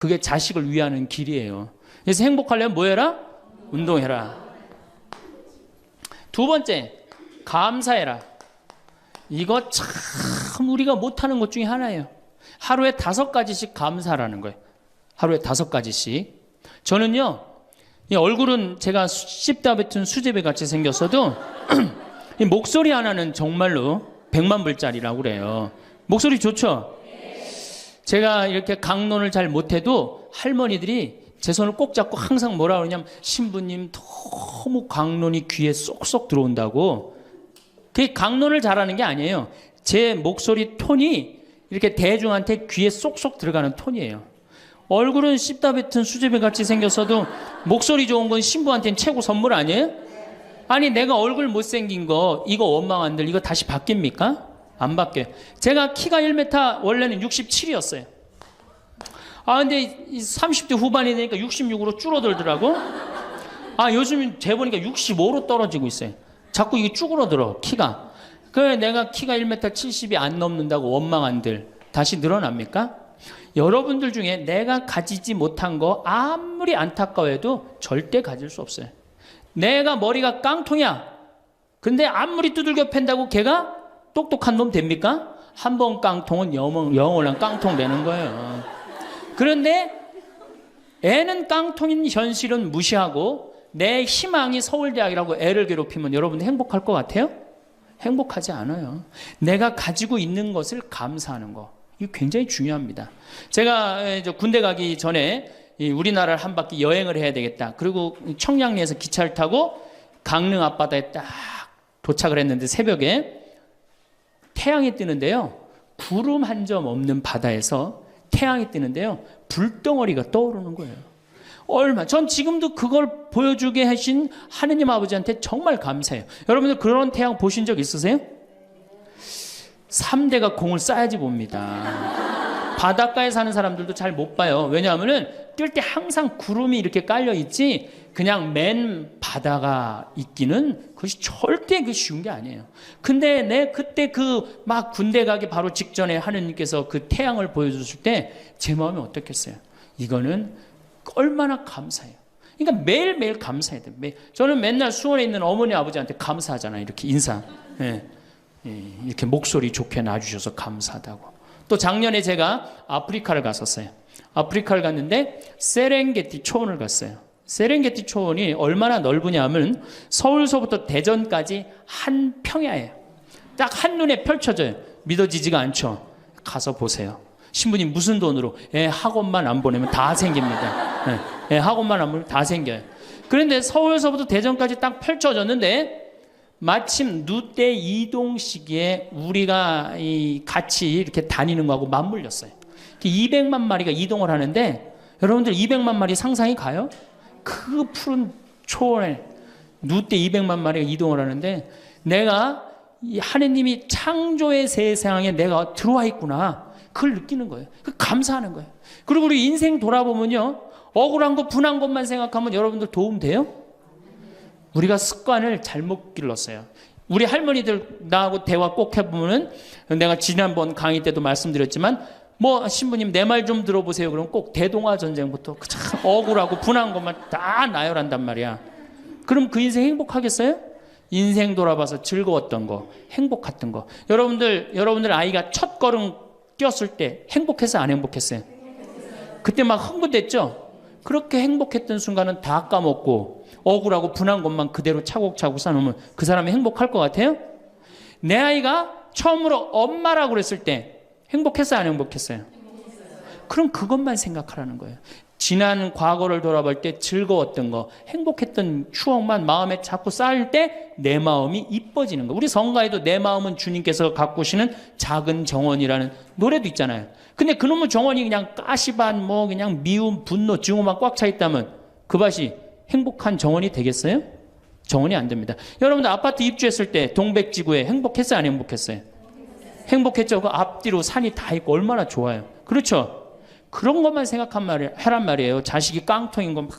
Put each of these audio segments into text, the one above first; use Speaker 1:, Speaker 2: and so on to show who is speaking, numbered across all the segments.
Speaker 1: 그게 자식을 위하는 길이에요. 그래서 행복하려면 뭐 해라? 운동해라. 두 번째, 감사해라. 이거 참 우리가 못하는 것 중에 하나예요. 하루에 5가지씩 감사라는 거예요. 하루에 5가지씩. 저는요, 이 얼굴은 제가 씹다 뱉은 수제비 같이 생겼어도 이 목소리 하나는 정말로 100만 불짜리라고 그래요. 목소리 좋죠? 제가 이렇게 강론을 잘 못해도 할머니들이 제 손을 꼭 잡고 항상 뭐라 그러냐면 신부님 너무 강론이 귀에 쏙쏙 들어온다고. 그게 강론을 잘하는 게 아니에요. 제 목소리 톤이 이렇게 대중한테 귀에 쏙쏙 들어가는 톤이에요. 얼굴은 씹다 뱉은 수제비 같이 생겼어도 목소리 좋은 건 신부한테는 최고 선물 아니에요? 아니 내가 얼굴 못생긴 거 이거 원망한들 이거 다시 바뀝니까? 안 바뀌어요. 제가 키가 1m 원래는 67이었어요. 아 근데 30대 후반이 되니까 66으로 줄어들더라고. 아 요즘 재보니까 65로 떨어지고 있어요. 자꾸 이게 쭈그러들어 키가. 그래 내가 키가 1m 70이 안 넘는다고 원망한들 다시 늘어납니까? 여러분들 중에 내가 가지지 못한 거 아무리 안타까워해도 절대 가질 수 없어요. 내가 머리가 깡통이야. 근데 아무리 두들겨 팬다고 걔가 똑똑한 놈 됩니까? 한 번 깡통은 영원한 깡통 되는 거예요. 그런데 애는 깡통인 현실은 무시하고 내 희망이 서울대학이라고 애를 괴롭히면 여러분 행복할 것 같아요? 행복하지 않아요. 내가 가지고 있는 것을 감사하는 거. 이거 굉장히 중요합니다. 제가 군대 가기 전에 우리나라를 한 바퀴 여행을 해야 되겠다. 그리고 청량리에서 기차를 타고 강릉 앞바다에 딱 도착을 했는데 새벽에 태양이 뜨는데요. 구름 한 점 없는 바다에서 태양이 뜨는데요. 불덩어리가 떠오르는 거예요. 전 지금도 그걸 보여주게 하신 하느님 아버지한테 정말 감사해요. 여러분들 그런 태양 보신 적 있으세요? 3대가 공을 쌓아야지 봅니다. 바닷가에 사는 사람들도 잘 못 봐요. 왜냐하면은 뛸 때 항상 구름이 이렇게 깔려 있지 그냥 맨 바다가 있기는 그것이 절대 그 쉬운 게 아니에요. 근데 내 그때 그 막 군대 가기 바로 직전에 하느님께서 그 태양을 보여주실 때 제 마음이 어떻겠어요? 이거는 얼마나 감사해요. 그러니까 매일매일 감사해야 돼요. 저는 맨날 수원에 있는 어머니 아버지한테 감사하잖아요. 이렇게 인사. 예. 이렇게 목소리 좋게 놔주셔서 감사하다고. 또 작년에 제가 아프리카를 갔었어요. 아프리카를 갔는데 세렝게티 초원을 갔어요. 세렝게티 초원이 얼마나 넓으냐 하면 서울서부터 대전까지 한 평야예요. 딱 한눈에 펼쳐져요. 믿어지지가 않죠. 가서 보세요. 신부님 무슨 돈으로? 학원만 안 보내면 다 생깁니다. 학원만 안 보내면 다 생겨요. 그런데 서울서부터 대전까지 딱 펼쳐졌는데 마침 누때 이동 시기에 우리가 같이 이렇게 다니는 거하고 맞물렸어요. 200만 마리가 이동을 하는데 여러분들 200만 마리 상상이 가요? 그 푸른 초원에 누때 200만 마리가 이동을 하는데 내가 이 하느님이 창조의 세상에 내가 들어와 있구나. 그걸 느끼는 거예요. 감사하는 거예요. 그리고 우리 인생 돌아보면요. 억울한 것, 분한 것만 생각하면 여러분들 도움 돼요? 우리가 습관을 잘못 길렀어요. 우리 할머니들 나하고 대화 꼭 해보면은 내가 지난번 강의 때도 말씀드렸지만 뭐 신부님 내 말 좀 들어보세요. 그럼 꼭 대동아 전쟁부터 참 억울하고 분한 것만 다 나열한단 말이야. 그럼 그 인생 행복하겠어요? 인생 돌아봐서 즐거웠던 거, 행복했던 거. 여러분들 아이가 첫 걸음 뛰었을 때 행복했어요? 안 행복했어요? 그때 막 흥분됐죠? 그렇게 행복했던 순간은 다 까먹고 억울하고 분한 것만 그대로 차곡차곡 쌓아놓으면 그 사람이 행복할 것 같아요? 내 아이가 처음으로 엄마라고 그랬을 때 행복했어요? 안 행복했어요? 그럼 그것만 생각하라는 거예요. 지난 과거를 돌아볼 때 즐거웠던 거, 행복했던 추억만 마음에 자꾸 쌓일 때 내 마음이 이뻐지는 거. 우리 성가에도 내 마음은 주님께서 가꾸시는 작은 정원이라는 노래도 있잖아요. 근데 그놈의 정원이 그냥 가시반 뭐 그냥 미움, 분노, 증오만 꽉 차 있다면 그 밭이 행복한 정원이 되겠어요? 정원이 안 됩니다. 여러분들 아파트 입주했을 때 동백지구에 행복했어요? 안 행복했어요? 행복했죠. 그 앞뒤로 산이 다 있고 얼마나 좋아요. 그렇죠? 그런 것만 하란 말이에요. 자식이 깡통인 거 막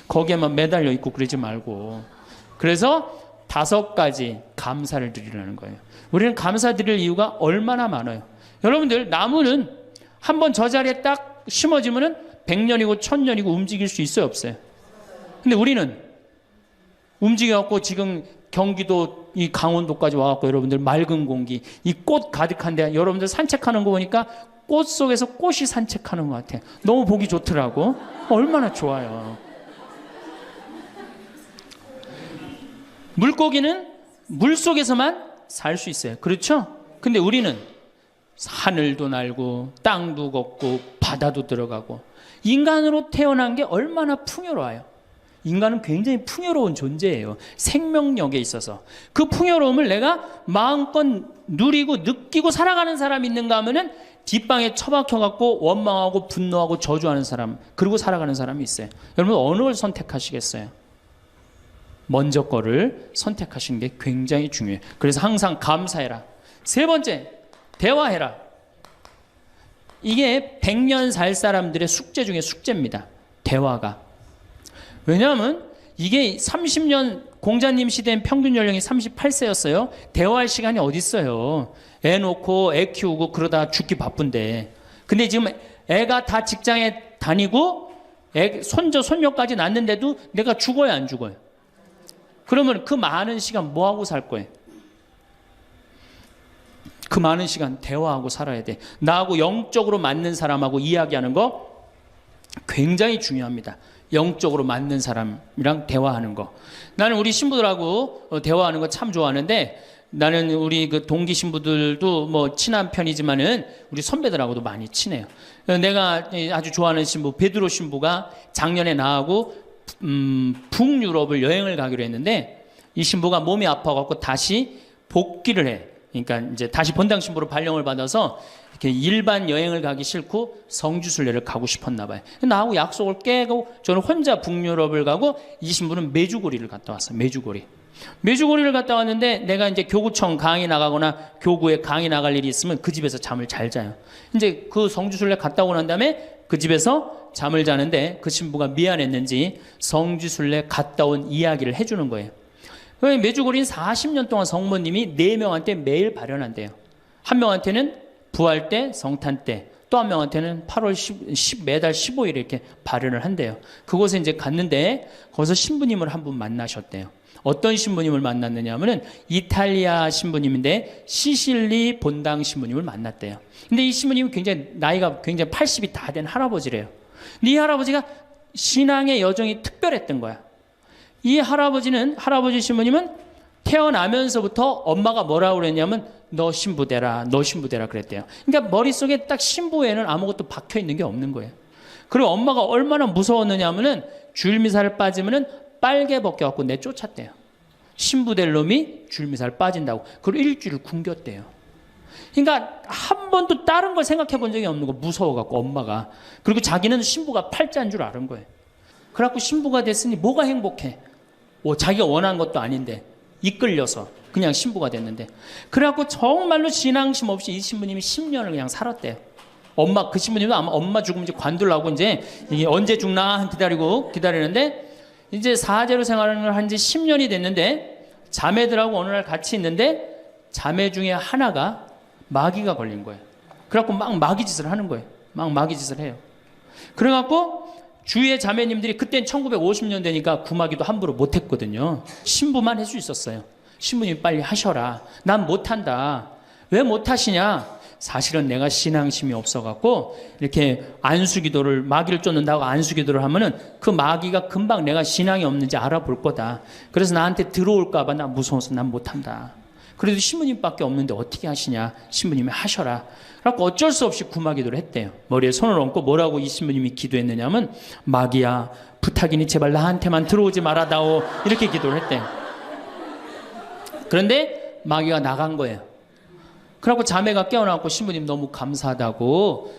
Speaker 1: 거기에만 매달려 있고 그러지 말고. 그래서 5가지 감사를 드리라는 거예요. 우리는 감사드릴 이유가 얼마나 많아요. 여러분들 나무는 한번 저 자리에 딱 심어지면은 100년이고 1000년이고 움직일 수 있어요, 없어요? 근데 우리는 움직여갖고 지금 경기도 이 강원도까지 와갖고 여러분들 맑은 공기, 이 꽃 가득한데 여러분들 산책하는 거 보니까 꽃 속에서 꽃이 산책하는 것 같아. 너무 보기 좋더라고. 얼마나 좋아요. 물고기는 물 속에서만 살 수 있어요. 그렇죠? 근데 우리는 하늘도 날고 땅도 걷고 바다도 들어가고 인간으로 태어난 게 얼마나 풍요로워요. 인간은 굉장히 풍요로운 존재예요. 생명력에 있어서. 그 풍요로움을 내가 마음껏 누리고 느끼고 살아가는 사람이 있는가 하면은 뒷방에 처박혀갖고 원망하고 분노하고 저주하는 사람, 그리고 살아가는 사람이 있어요. 여러분 어느 걸 선택하시겠어요? 먼저 거를 선택하시는 게 굉장히 중요해요. 그래서 항상 감사해라. 세 번째, 대화해라. 이게 100년 살 사람들의 숙제 중에 숙제입니다. 대화가. 왜냐하면 이게 30년 공자님 시대엔 평균 연령이 38세였어요. 대화할 시간이 어디 있어요. 애 놓고 애 키우고 그러다 죽기 바쁜데. 근데 지금 애가 다 직장에 다니고 애 손자 손녀까지 낳는데도 내가 죽어야 안 죽어요? 그러면 그 많은 시간 뭐 하고 살 거예요? 그 많은 시간 대화하고 살아야 돼. 나하고 영적으로 맞는 사람하고 이야기하는 거 굉장히 중요합니다. 영적으로 맞는 사람이랑 대화하는 거. 나는 우리 신부들하고 대화하는 거 참 좋아하는데, 나는 우리 그 동기 신부들도 뭐 친한 편이지만은 우리 선배들하고도 많이 친해요. 내가 아주 좋아하는 신부 베드로 신부가 작년에 나하고 북유럽을 여행을 가기로 했는데, 이 신부가 몸이 아파갖고 다시 복귀를 해. 그러니까 이제 다시 본당 신부로 발령을 받아서 이렇게 일반 여행을 가기 싫고 성지순례를 가고 싶었나 봐요. 나하고 약속을 깨고 저는 혼자 북유럽을 가고, 이 신부는 메주고리를 갔다 왔어요. 메주고리를 갔다 왔는데, 내가 이제 교구청 강의 나가거나 교구에 강의 나갈 일이 있으면 그 집에서 잠을 잘 자요. 이제 그 성지순례 갔다 오고 난 다음에 그 집에서 잠을 자는데, 그 신부가 미안했는지 성지순례 갔다 온 이야기를 해주는 거예요. 메주고리는 40년 동안 성모님이 4명한테 매일 발현한대요. 한 명한테는 부활 때, 성탄 때, 또 한 명한테는 8월 10 매달 15일에 이렇게 발현을 한대요. 그곳에 이제 갔는데 거기서 신부님을 한 분 만나셨대요. 어떤 신부님을 만났느냐 하면은 이탈리아 신부님인데 시실리 본당 신부님을 만났대요. 근데 이 신부님은 굉장히 나이가 굉장히 80이 다 된 할아버지래요. 근데 이 할아버지가 신앙의 여정이 특별했던 거야. 이 할아버지 신부님은 태어나면서부터 엄마가 뭐라고 그랬냐면 너 신부 되라 그랬대요. 그러니까 머릿속에 딱 신부에는 아무것도 박혀 있는 게 없는 거예요. 그리고 엄마가 얼마나 무서웠느냐 하면은 줄미사를 빠지면은 빨개 벗겨갖고 내쫓았대요. 신부 될 놈이 줄미사를 빠진다고. 그리고 일주일을 굶겼대요. 그러니까 한 번도 다른 걸 생각해 본 적이 없는 거, 무서워갖고 엄마가. 그리고 자기는 신부가 팔자인 줄 아는 거예요. 그래갖고 신부가 됐으니 뭐가 행복해? 자기가 원한 것도 아닌데 이끌려서 그냥 신부가 됐는데, 그래갖고 정말로 신앙심 없이 이 신부님이 10년을 그냥 살았대요. 그 신부님도 아마 엄마 죽으면 이제 관두려고 이제 이게 언제 죽나 기다리는데, 이제 사제로 생활을 한 지 10년이 됐는데 자매들하고 어느 날 같이 있는데 자매 중에 하나가 마귀가 걸린 거예요. 그래갖고 막 마귀짓을 하는 거예요. 막 마귀짓을 해요. 그래갖고 주위의 자매님들이, 그땐 1950년대니까 구마기도 함부로 못했거든요. 신부만 할 수 있었어요. 신부님 빨리 하셔라. 난 못한다. 왜 못하시냐? 사실은 내가 신앙심이 없어갖고 이렇게 안수기도를, 마귀를 쫓는다고 안수기도를 하면은 그 마귀가 금방 내가 신앙이 없는지 알아볼 거다. 그래서 나한테 들어올까봐 나 무서워서 난 못한다. 그래도 신부님밖에 없는데 어떻게 하시냐? 신부님이 하셔라. 그래서 어쩔 수 없이 구마기도를 했대요. 머리에 손을 얹고 뭐라고 이 신부님이 기도했느냐면, 마귀야 부탁이니 제발 나한테만 들어오지 말아다오, 이렇게 기도를 했대요. 그런데 마귀가 나간 거예요. 그래갖고 자매가 깨어나고 신부님 너무 감사하다고,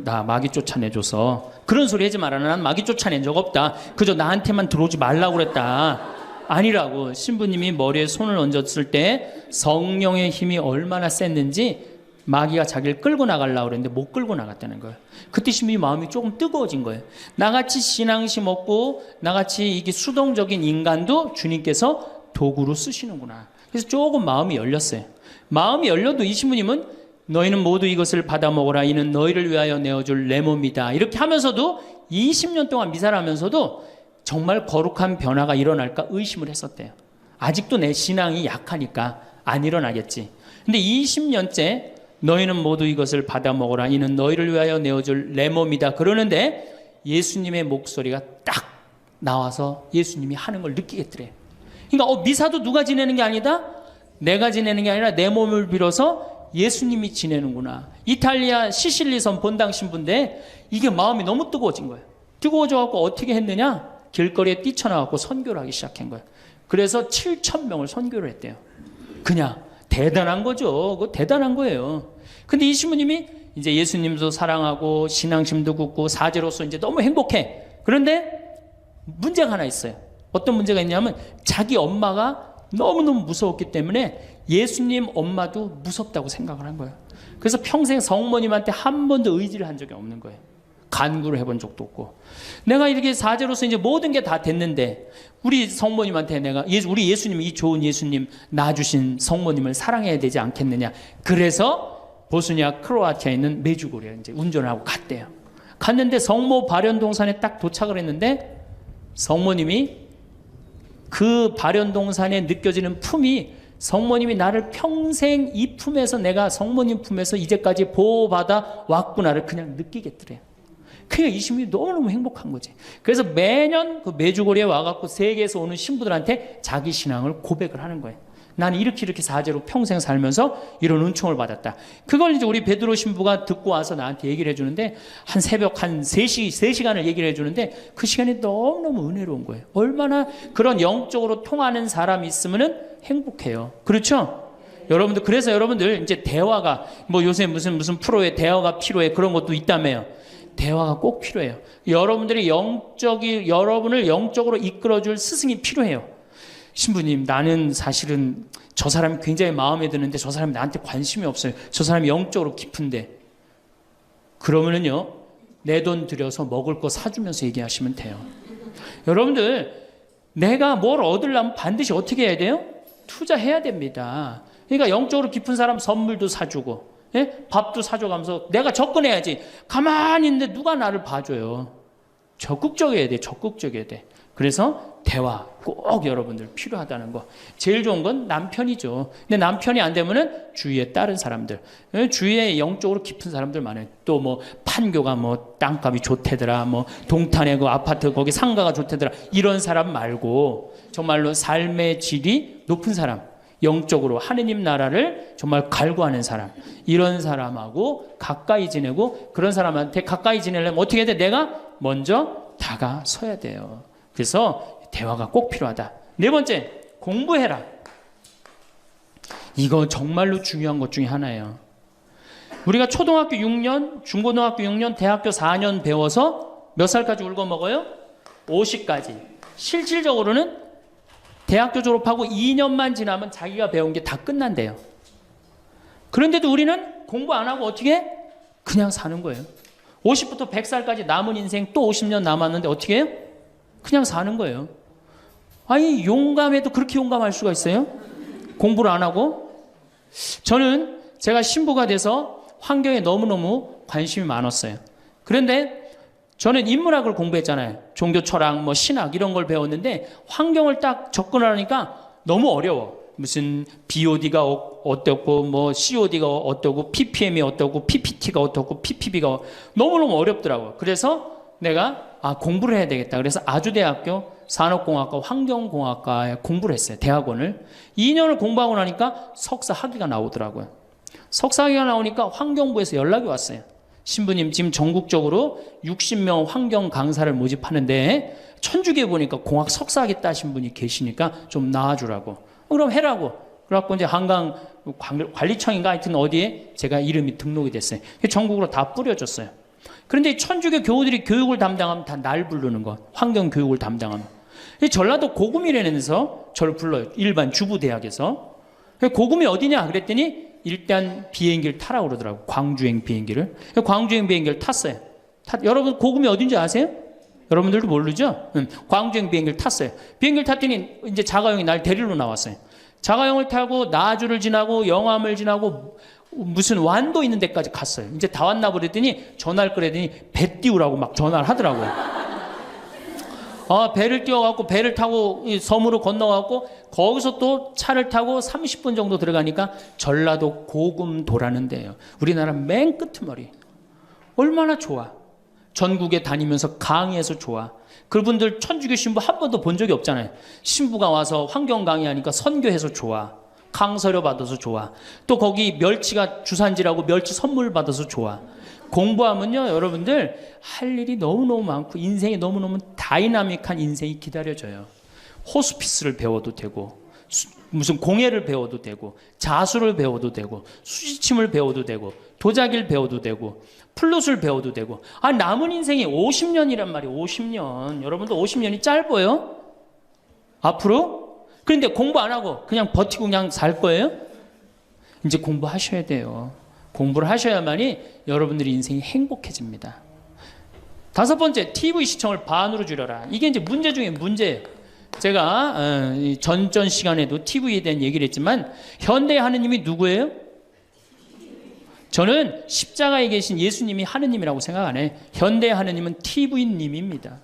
Speaker 1: 나 마귀 쫓아내줘서. 그런 소리 하지 마라. 난 마귀 쫓아낸 적 없다. 그저 나한테만 들어오지 말라고 그랬다. 아니라고. 신부님이 머리에 손을 얹었을 때 성령의 힘이 얼마나 셌는지 마귀가 자기를 끌고 나가려고 그랬는데 못 끌고 나갔다는 거예요. 그때 신부님 마음이 조금 뜨거워진 거예요. 나같이 신앙심 없고 나같이 이게 수동적인 인간도 주님께서 도구로 쓰시는구나. 그래서 조금 마음이 열렸어요. 마음이 열려도 이 신부님은 너희는 모두 이것을 받아 먹어라. 이는 너희를 위하여 내어줄 내 몸이다. 이렇게 하면서도 20년 동안 미사를 하면서도 정말 거룩한 변화가 일어날까 의심을 했었대요. 아직도 내 신앙이 약하니까 안 일어나겠지. 근데 20년째 너희는 모두 이것을 받아 먹어라. 이는 너희를 위하여 내어줄 내 몸이다. 그러는데 예수님의 목소리가 딱 나와서 예수님이 하는 걸 느끼겠더래요. 그러니까 미사도 누가 지내는 게 아니다? 내가 지내는 게 아니라 내 몸을 빌어서 예수님이 지내는구나. 이탈리아 시실리 섬 본당 신부인데 이게 마음이 너무 뜨거워진 거예요. 뜨거워져갖고 어떻게 했느냐? 길거리에 뛰쳐나가고 선교를 하기 시작한 거예요. 그래서 7,000명을 선교를 했대요. 그냥 대단한 거죠. 그거 대단한 거예요. 근데 이 신부님이 이제 예수님도 사랑하고 신앙심도 굳고 사제로서 이제 너무 행복해. 그런데 문제가 하나 있어요. 어떤 문제가 있냐면 자기 엄마가 너무너무 무서웠기 때문에 예수님 엄마도 무섭다고 생각을 한 거예요. 그래서 평생 성모님한테 한 번도 의지를 한 적이 없는 거예요. 간구를 해본 적도 없고. 내가 이렇게 사제로서 이제 모든 게 다 됐는데 우리 성모님한테 내가 우리 예수님, 이 좋은 예수님 낳아주신 성모님을 사랑해야 되지 않겠느냐. 그래서 보스니아 크로아티아에 있는 메주고리에 이제 운전을 하고 갔대요. 갔는데 성모 발연동산에 딱 도착을 했는데 성모님이 그 발연동산에 느껴지는 품이 성모님이 나를 평생 이 품에서 내가 성모님 품에서 이제까지 보호받아 왔구나를 그냥 느끼겠더래요. 그러니까 이 신부님이 너무너무 행복한 거지. 그래서 매년 그 메주고리에 와갖고 세계에서 오는 신부들한테 자기 신앙을 고백을 하는 거예요. 나는 이렇게 사제로 평생 살면서 이런 은총을 받았다. 그걸 이제 우리 베드로 신부가 듣고 와서 나한테 얘기를 해주는데 한 새벽 한 3시간을 얘기를 해주는데 그 시간이 너무너무 은혜로운 거예요. 얼마나 그런 영적으로 통하는 사람이 있으면은 행복해요. 그렇죠? 여러분들, 그래서 여러분들 이제 대화가 뭐 요새 무슨 프로에 대화가 필요해 그런 것도 있다며요. 대화가 꼭 필요해요. 여러분들이 여러분을 영적으로 이끌어줄 스승이 필요해요. 신부님, 나는 사실은 저 사람이 굉장히 마음에 드는데 저 사람이 나한테 관심이 없어요. 저 사람이 영적으로 깊은데. 그러면은요, 내 돈 들여서 먹을 거 사주면서 얘기하시면 돼요. 여러분들, 내가 뭘 얻으려면 반드시 어떻게 해야 돼요? 투자해야 됩니다. 그러니까 영적으로 깊은 사람 선물도 사주고, 예? 밥도 사줘가면서 내가 접근해야지. 가만히 있는데 누가 나를 봐줘요. 적극적이어야 돼. 적극적이어야 돼. 그래서 대화 꼭 여러분들 필요하다는 거. 제일 좋은 건 남편이죠. 근데 남편이 안 되면은 주위에 다른 사람들, 주위에 영적으로 깊은 사람들 많아요. 또 뭐 판교가 뭐 땅값이 좋대더라, 뭐 동탄에 그 아파트 거기 상가가 좋대더라, 이런 사람 말고 정말로 삶의 질이 높은 사람, 영적으로 하느님 나라를 정말 갈구하는 사람, 이런 사람하고 가까이 지내고, 그런 사람한테 가까이 지내려면 어떻게 해야 돼? 내가 먼저 다가서야 돼요. 그래서 대화가 꼭 필요하다. 네 번째, 공부해라. 이거 정말로 중요한 것 중에 하나예요. 우리가 초등학교 6년, 중고등학교 6년, 대학교 4년 배워서 몇 살까지 울고 먹어요? 50까지. 실질적으로는 대학교 졸업하고 2년만 지나면 자기가 배운 게 다 끝난대요. 그런데도 우리는 공부 안 하고 어떻게 해? 그냥 사는 거예요. 50부터 100살까지 남은 인생 또 50년 남았는데 어떻게 해요? 그냥 사는 거예요. 아니, 용감해도 그렇게 용감할 수가 있어요? 공부를 안 하고? 저는 제가 신부가 돼서 환경에 너무너무 관심이 많았어요. 그런데 저는 인문학을 공부했잖아요. 종교 철학, 뭐 신학 이런 걸 배웠는데 환경을 딱 접근하니까 너무 어려워. 무슨 BOD가 어떻고, 뭐 COD가 어떻고, PPM이 어떻고, PPT가 어떻고, PPB가 너무너무 어렵더라고요. 그래서 내가 공부를 해야 되겠다. 그래서 아주대학교 산업공학과 환경공학과에 공부를 했어요. 대학원을. 2년을 공부하고 나니까 석사 학위가 나오더라고요. 석사 학위가 나오니까 환경부에서 연락이 왔어요. 신부님, 지금 전국적으로 60명 환경 강사를 모집하는데 천주교에 보니까 공학 석사 학위 따신 분이 계시니까 좀 나와주라고. 그럼 해라고. 그래갖고 이제 한강 관리청인가 하여튼 어디에 제가 이름이 등록이 됐어요. 전국으로 다 뿌려졌어요. 그런데 천주교 교우들이 교육을 담당하면 다 날 부르는 거. 환경 교육을 담당하면. 전라도 고구미라면서 저를 불러요. 일반 주부대학에서. 고구미 어디냐 그랬더니 일단 비행기를 타라고 그러더라고. 광주행 비행기를. 광주행 비행기를 탔어요. 여러분 고구미 어딘지 아세요? 여러분들도 모르죠? 광주행 비행기를 탔어요. 비행기를 탔더니 이제 자가용이 날 데리러 나왔어요. 자가용을 타고 나주를 지나고 영암을 지나고 무슨 완도 있는 데까지 갔어요. 이제 다 왔나 보랬더니 전화를 그랬더니 배 띄우라고 막 전화를 하더라고요. 배를 띄워갖고 배를 타고 섬으로 건너갖고 거기서 또 차를 타고 30분 정도 들어가니까 전라도 고금도라는 데예요. 우리나라 맨 끄트머리. 얼마나 좋아. 전국에 다니면서 강의해서 좋아. 그분들 천주교 신부 한 번도 본 적이 없잖아요. 신부가 와서 환경 강의하니까 선교해서 좋아. 강서료 받아서 좋아. 또 거기 멸치가 주산지라고 멸치 선물 받아서 좋아. 공부하면요, 여러분들 할 일이 너무너무 많고 인생이 너무너무 다이나믹한 인생이 기다려져요. 호스피스를 배워도 되고 무슨 공예를 배워도 되고 자수를 배워도 되고 수지침을 배워도 되고 도자기를 배워도 되고 플룻을 배워도 되고 남은 인생이 50년이란 말이에요. 50년. 여러분도 50년이 짧아요? 앞으로? 그런데 공부 안 하고 그냥 버티고 그냥 살 거예요? 이제 공부하셔야 돼요. 공부를 하셔야만이 여러분들의 인생이 행복해집니다. 5번째, TV 시청을 반으로 줄여라. 이게 이제 문제 중에 문제예요. 제가 전전 시간에도 TV에 대한 얘기를 했지만 현대의 하느님이 누구예요? 저는 십자가에 계신 예수님이 하느님이라고 생각 안 해요. 현대의 하느님은 TV님입니다.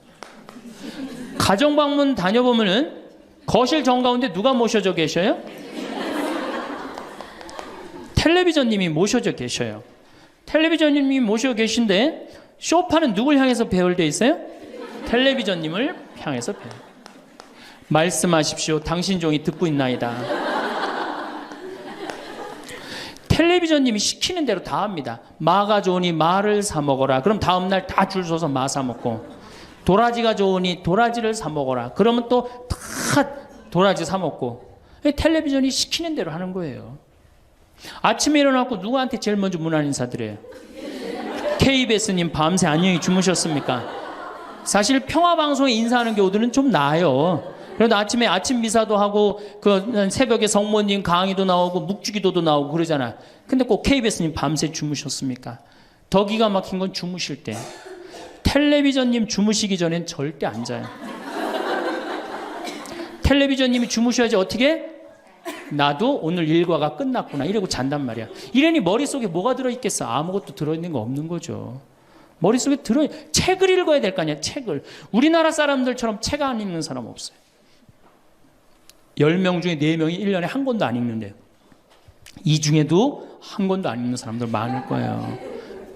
Speaker 1: 가정방문 다녀보면은 거실 정가운데 누가 모셔져 계셔요? 텔레비전님이 모셔져 계셔요. 텔레비전님이 모셔 계신데 소파는 누굴 향해서 배열되어 있어요? 텔레비전님을 향해서 배열. 말씀하십시오. 당신 종이 듣고 있나이다. 텔레비전님이 시키는 대로 다 합니다. 마가 좋으니 마를 사 먹어라. 그럼 다음날 다 줄 서서 마 사 먹고, 도라지가 좋으니 도라지를 사 먹어라. 그러면 또 다 도라지 사 먹고. 텔레비전이 시키는 대로 하는 거예요. 아침에 일어나고 누구한테 제일 먼저 문안 인사드려요? KBS님 밤새 안녕히 주무셨습니까? 사실 평화방송에 인사하는 경우들은 좀 나아요. 그래도 아침에 아침 미사도 하고 그 새벽에 성모님 강의도 나오고 묵주기도도 나오고 그러잖아. 근데 꼭 KBS님 밤새 주무셨습니까? 더 기가 막힌 건 주무실 때. 텔레비전님 주무시기 전엔 절대 안 자요. 텔레비전님이 주무셔야지 어떻게? 나도 오늘 일과가 끝났구나 이러고 잔단 말이야. 이러니 머릿속에 뭐가 들어있겠어? 아무것도 들어있는 거 없는 거죠. 머릿속에 책을 읽어야 될 거 아니야. 책을. 우리나라 사람들처럼 책 안 읽는 사람 없어요. 10명 중에 4명이 1년에 한 권도 안 읽는데요. 이 중에도 한 권도 안 읽는 사람들 많을 거예요.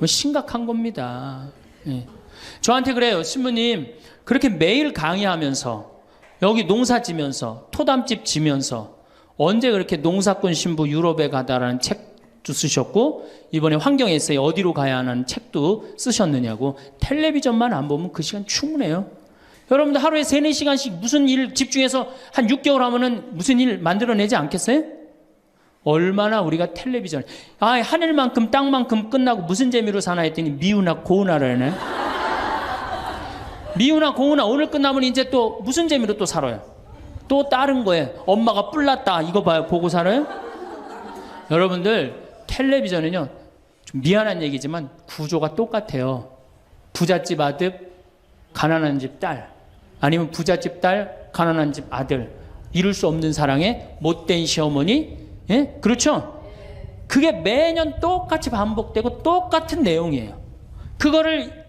Speaker 1: 심각한 겁니다. 예. 저한테 그래요. 신부님 그렇게 매일 강의하면서 여기 농사 지면서 토담집 지면서 언제 그렇게 농사꾼 신부 유럽에 가다라는 책도 쓰셨고 이번에 환경에세이 어디로 가야 하는 책도 쓰셨느냐고. 텔레비전만 안 보면 그 시간 충분해요. 여러분들 하루에 3-4시간씩 무슨 일 집중해서 한 6개월 하면은 무슨 일 만들어내지 않겠어요? 얼마나 우리가 텔레비전 하늘만큼 땅만큼 끝나고 무슨 재미로 사나 했더니 미우나 고우나라네. 미우나 고우나 오늘 끝나면 이제 또 무슨 재미로 또 살아요? 또 다른 거예요. 엄마가 뿔났다 이거 봐요. 보고 살아요? 여러분들 텔레비전은요 좀 미안한 얘기지만 구조가 똑같아요. 부잣집 아들 가난한 집 딸, 아니면 부잣집 딸 가난한 집 아들, 이룰 수 없는 사랑에 못된 시어머니. 예? 그렇죠? 그게 매년 똑같이 반복되고 똑같은 내용이에요. 그거를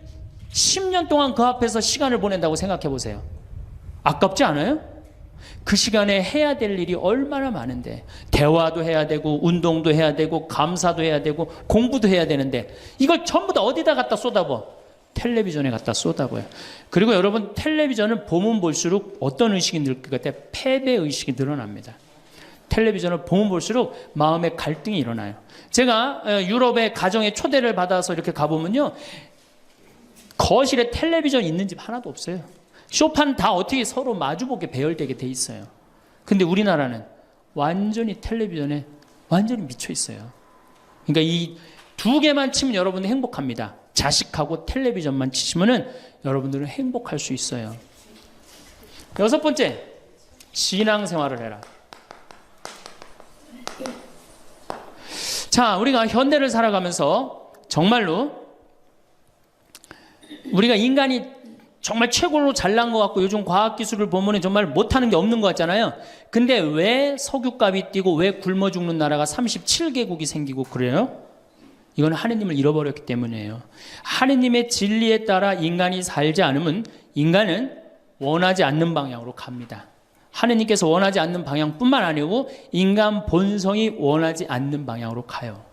Speaker 1: 10년 동안 그 앞에서 시간을 보낸다고 생각해 보세요. 아깝지 않아요? 그 시간에 해야 될 일이 얼마나 많은데, 대화도 해야 되고 운동도 해야 되고 감사도 해야 되고 공부도 해야 되는데 이걸 전부 다 어디다 갖다 쏟아부어? 텔레비전에 갖다 쏟아부어요. 그리고 여러분 텔레비전을 보면 볼수록 어떤 의식이 늘 것 같아요? 패배의식이 늘어납니다. 텔레비전을 보면 볼수록 마음의 갈등이 일어나요. 제가 유럽의 가정에 초대를 받아서 이렇게 가보면요 거실에 텔레비전 있는 집 하나도 없어요. 소파는 다 어떻게 서로 마주보게 배열되게 돼 있어요. 근데 우리나라는 완전히 텔레비전에 완전히 미쳐 있어요. 그러니까 이 두 개만 치면 여러분은 행복합니다. 자식하고 텔레비전만 치시면은 여러분들은 행복할 수 있어요. 6번째, 신앙생활을 해라. 자, 우리가 현대를 살아가면서 정말로 우리가 인간이 정말 최고로 잘난 것 같고 요즘 과학기술을 보면 정말 못하는 게 없는 것 같잖아요. 근데 왜 석유값이 뛰고 왜 굶어 죽는 나라가 37개국이 생기고 그래요? 이건 하느님을 잃어버렸기 때문이에요. 하느님의 진리에 따라 인간이 살지 않으면 인간은 원하지 않는 방향으로 갑니다. 하느님께서 원하지 않는 방향뿐만 아니고 인간 본성이 원하지 않는 방향으로 가요.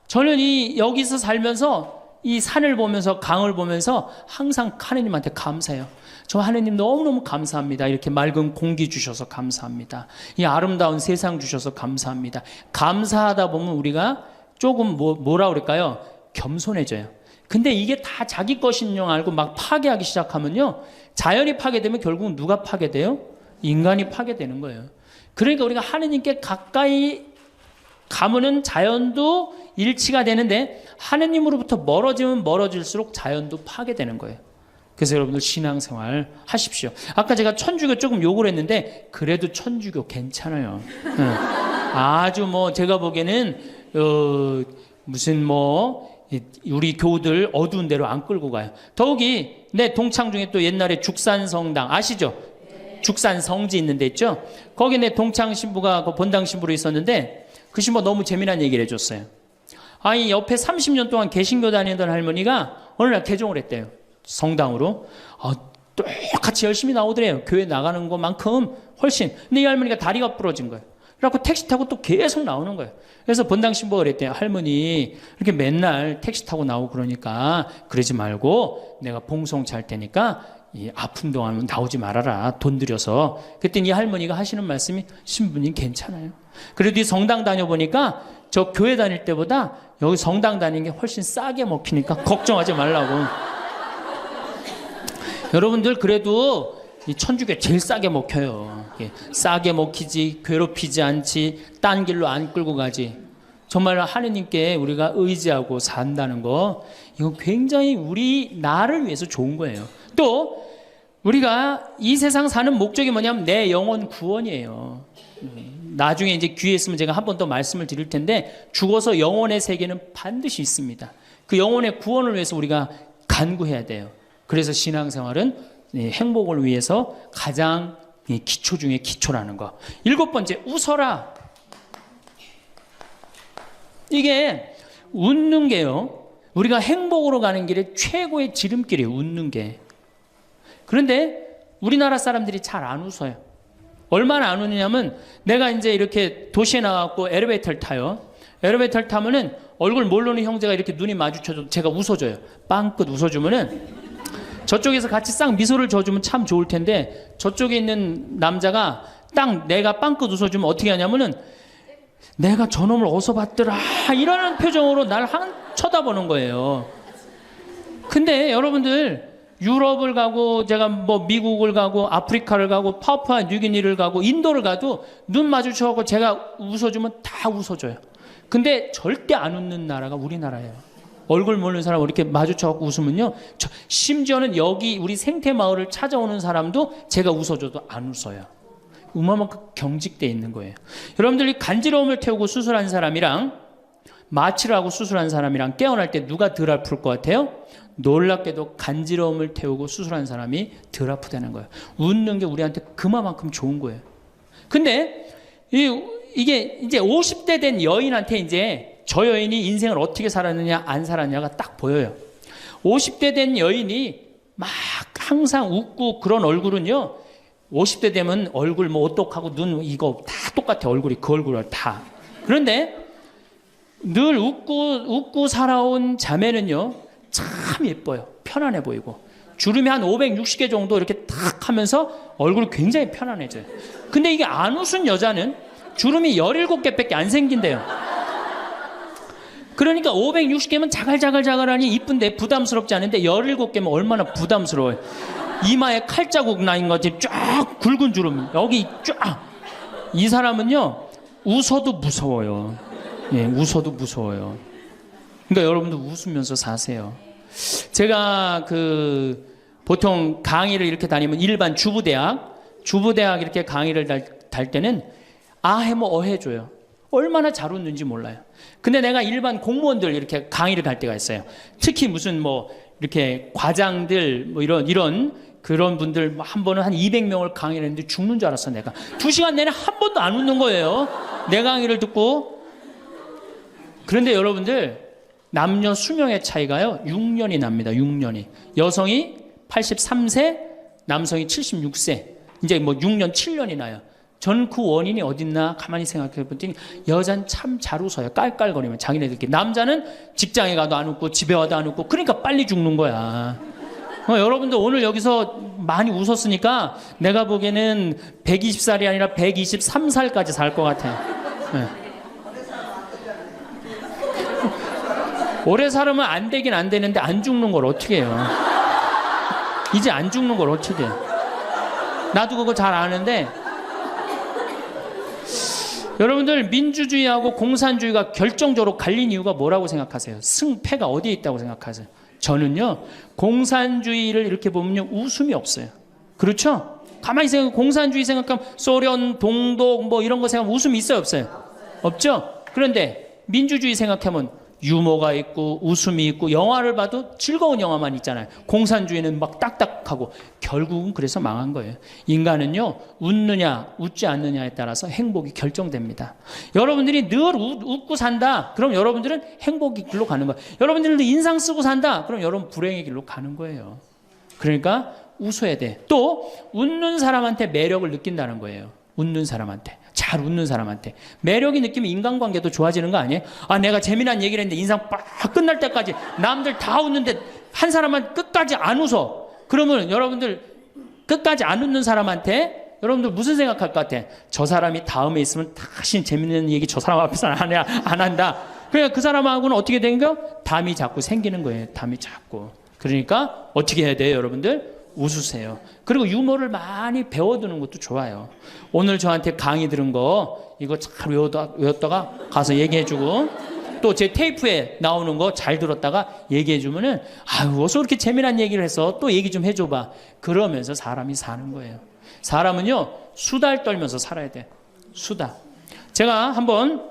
Speaker 1: 저는 여기서 살면서 이 산을 보면서 강을 보면서 항상 하느님한테 감사해요. 저 하느님 너무너무 감사합니다. 이렇게 맑은 공기 주셔서 감사합니다. 이 아름다운 세상 주셔서 감사합니다. 감사하다 보면 우리가 조금 뭐라 그럴까요? 겸손해져요. 근데 이게 다 자기 것인 줄 알고 막 파괴하기 시작하면요. 자연이 파괴되면 결국은 누가 파괴돼요? 인간이 파괴되는 거예요. 그러니까 우리가 하느님께 가까이 가면은 자연도 일치가 되는데 하느님으로부터 멀어지면 멀어질수록 자연도 파괴되는 거예요. 그래서 여러분들 신앙생활 하십시오. 아까 제가 천주교 조금 욕을 했는데 그래도 천주교 괜찮아요. 아주 제가 보기에는 무슨 우리 교우들 어두운 데로 안 끌고 가요. 더욱이 내 동창 중에 또 옛날에 죽산성당 아시죠? 죽산 성지 있는 데 있죠? 거기 내 동창 신부가 그 본당 신부로 있었는데 그 신부가 너무 재미난 얘기를 해줬어요. 아니 옆에 30년 동안 개신교 다니던 할머니가 어느 날 개종을 했대요. 성당으로. 똑같이 열심히 나오더래요. 교회 나가는 것만큼 훨씬. 근데 이 할머니가 다리가 부러진 거예요. 그래갖고 택시 타고 또 계속 나오는 거예요. 그래서 본당 신부가 그랬대요. 할머니 이렇게 맨날 택시 타고 나오고 그러니까 그러지 말고 내가 봉송 잘 테니까 이 아픈 동안 나오지 말아라. 돈 들여서. 그랬더니 이 할머니가 하시는 말씀이 신부님 괜찮아요. 그래도 이 성당 다녀보니까 저 교회 다닐 때보다 여기 성당 다니는 게 훨씬 싸게 먹히니까 걱정하지 말라고. 여러분들 그래도 이 천주교 제일 싸게 먹혀요. 싸게 먹히지 괴롭히지 않지 딴 길로 안 끌고 가지. 정말 하느님께 우리가 의지하고 산다는 거 이건 굉장히 우리 나를 위해서 좋은 거예요. 또 우리가 이 세상 사는 목적이 뭐냐면 내 영혼 구원이에요. 나중에 이제 기회 있으면 제가 한 번 더 말씀을 드릴 텐데 죽어서 영혼의 세계는 반드시 있습니다. 그 영혼의 구원을 위해서 우리가 간구해야 돼요. 그래서 신앙생활은 행복을 위해서 가장 기초 중에 기초라는 거. 7번째, 웃어라. 이게 웃는 게요. 우리가 행복으로 가는 길에 최고의 지름길이에요. 웃는 게. 그런데 우리나라 사람들이 잘 안 웃어요. 얼마나 안 웃느냐면 내가 이제 이렇게 도시에 나가고 엘리베이터를 타요. 엘리베이터를 타면은 얼굴 모르는 형제가 이렇게 눈이 마주쳐도 제가 웃어줘요. 빵긋 웃어주면은 저쪽에서 같이 싹 미소를 줘주면 참 좋을 텐데 저쪽에 있는 남자가 딱 내가 빵긋 웃어주면 어떻게 하냐면은 내가 저놈을 어디서 봤더라 이러는 표정으로 날 쳐다보는 거예요. 근데 여러분들 유럽을 가고 제가 미국을 가고 아프리카를 가고 파푸아 뉴기니를 가고 인도를 가도 눈 마주쳐서 제가 웃어주면 다 웃어줘요. 근데 절대 안 웃는 나라가 우리나라예요. 얼굴 모르는 사람 이렇게 마주쳐서 웃으면요. 심지어는 여기 우리 생태마을을 찾아오는 사람도 제가 웃어줘도 안 웃어요. 그만큼 경직되어 있는 거예요. 여러분들이 간지러움을 태우고 수술한 사람이랑 마취를 하고 수술한 사람이랑 깨어날 때 누가 덜 아플 것 같아요? 놀랍게도 간지러움을 태우고 수술한 사람이 덜 아프다는 거예요. 웃는 게 우리한테 그만큼 좋은 거예요. 근데 이게 이제 50대 된 여인한테 이제 저 여인이 인생을 어떻게 살았느냐 안 살았느냐가 딱 보여요. 50대 된 여인이 막 항상 웃고 그런 얼굴은요. 50대 되면 얼굴 오똑하고 눈 이거 다 똑같아. 얼굴이 그 얼굴을 다. 그런데 늘 웃고 살아온 자매는요. 참 예뻐요. 편안해 보이고. 주름이 한 560개 정도 이렇게 탁 하면서 얼굴이 굉장히 편안해져요. 근데 이게 안 웃은 여자는 주름이 17개밖에 안 생긴대요. 그러니까 560개면 자갈자갈자갈하니 이쁜데 부담스럽지 않은데 17개면 얼마나 부담스러워요. 이마에 칼자국 나인 것이 쫙 굵은 주름 여기 쫙. 이 사람은요 웃어도 무서워요. 예, 웃어도 무서워요. 그러니까 여러분도 웃으면서 사세요. 제가 보통 강의를 이렇게 다니면 일반 주부대학 이렇게 강의를 달 때는 아해모 어해줘요. 얼마나 잘 웃는지 몰라요. 근데 내가 일반 공무원들 이렇게 강의를 갈 때가 있어요. 특히 무슨 이렇게 과장들 뭐 이런 그런 분들 한 번은 한 200명을 강의를 했는데 죽는 줄 알았어 내가. 2시간 내내 한 번도 안 웃는 거예요. 내 강의를 듣고. 그런데 여러분들 남녀 수명의 차이가요 6년이 납니다. 6년이. 여성이 83세, 남성이 76세. 이제 뭐 6년, 7년이 나요. 저는 그 원인이 어딨나 가만히 생각해 보더니 여자는 참 잘 웃어요. 깔깔거리면 자기네들끼리. 남자는 직장에 가도 안 웃고 집에 와도 안 웃고 그러니까 빨리 죽는 거야. 여러분들 오늘 여기서 많이 웃었으니까 내가 보기에는 120살이 아니라 123살까지 살 것 같아요. 네. 오래 살으면 안 되긴 안 되는데 안 죽는 걸 어떻게 해요? 이제 안 죽는 걸 어떻게 해? 나도 그거 잘 아는데 여러분들 민주주의하고 공산주의가 결정적으로 갈린 이유가 뭐라고 생각하세요? 승패가 어디에 있다고 생각하세요? 저는요 공산주의를 이렇게 보면요 웃음이 없어요. 그렇죠? 가만히 생각하면 공산주의 생각하면 소련, 동독 뭐 이런 거 생각하면 웃음이 있어요 없어요? 없죠? 그런데 민주주의 생각하면 유머가 있고 웃음이 있고 영화를 봐도 즐거운 영화만 있잖아요. 공산주의는 막 딱딱하고 결국은 그래서 망한 거예요. 인간은요 웃느냐 웃지 않느냐에 따라서 행복이 결정됩니다. 여러분들이 늘 웃고 산다 그럼 여러분들은 행복의 길로 가는 거예요. 여러분들도 인상 쓰고 산다 그럼 여러분 불행의 길로 가는 거예요. 그러니까 웃어야 돼. 또 웃는 사람한테 매력을 느낀다는 거예요. 웃는 사람한테, 잘 웃는 사람한테 매력이 느끼면 인간관계도 좋아지는 거 아니에요? 아 내가 재미난 얘기를 했는데 인상 빡 끝날 때까지 남들 다 웃는데 한 사람만 끝까지 안 웃어. 그러면 여러분들 끝까지 안 웃는 사람한테 여러분들 무슨 생각할 것 같아? 저 사람이 다음에 있으면 다시 재밌는 얘기 저 사람 앞에서 안 한다. 그러니까 그 사람하고는 어떻게 되는가? 담이 자꾸 생기는 거예요. 담이 자꾸. 그러니까 어떻게 해야 돼요 여러분들? 웃으세요. 그리고 유머를 많이 배워두는 것도 좋아요. 오늘 저한테 강의 들은 거 이거 잘 외웠다가 가서 얘기해주고 또 제 테이프에 나오는 거 잘 들었다가 얘기해주면은 아유 어서 그렇게 재미난 얘기를 해서 또 얘기 좀 해줘봐. 그러면서 사람이 사는 거예요. 사람은요 수다를 떨면서 살아야 돼. 수다. 제가 한번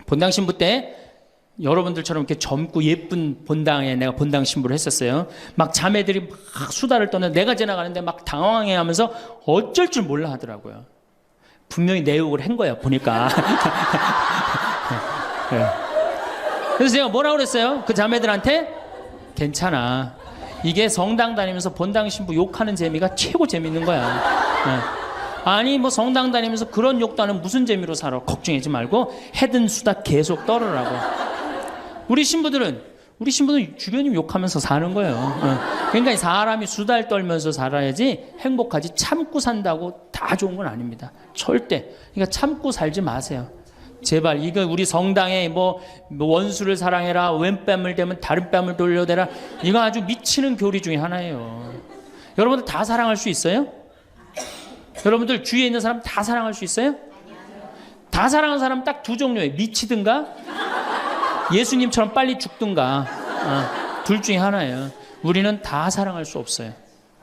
Speaker 1: 본당 신부 때 여러분들처럼 이렇게 젊고 예쁜 본당에 내가 본당 신부를 했었어요. 막 자매들이 막 수다를 떠는 내가 지나가는데 막 당황해하면서 어쩔 줄 몰라 하더라고요. 분명히 내 욕을 한 거야 보니까. 네. 그래서 제가 뭐라고 그랬어요? 그 자매들한테 괜찮아. 이게 성당 다니면서 본당 신부 욕하는 재미가 최고 재밌는 거야. 네. 아니 뭐 성당 다니면서 그런 욕도 하는 무슨 재미로 살아. 걱정하지 말고 해든 수다 계속 떨으라고. 우리 신부들은 주변님 욕하면서 사는 거예요. 그러니까 사람이 수다를 떨면서 살아야지 행복하지 참고 산다고 다 좋은 건 아닙니다. 절대. 그러니까 참고 살지 마세요. 제발 이거 우리 성당에 뭐 원수를 사랑해라 왼뺨을 대면 다른 뺨을 돌려대라 이거 아주 미치는 교리 중에 하나예요. 여러분들 다 사랑할 수 있어요? 여러분들 주위에 있는 사람 다 사랑할 수 있어요? 다 사랑하는 사람 딱 두 종류예요. 미치든가 예수님처럼 빨리 죽든가 둘 중에 하나예요. 우리는 다 사랑할 수 없어요.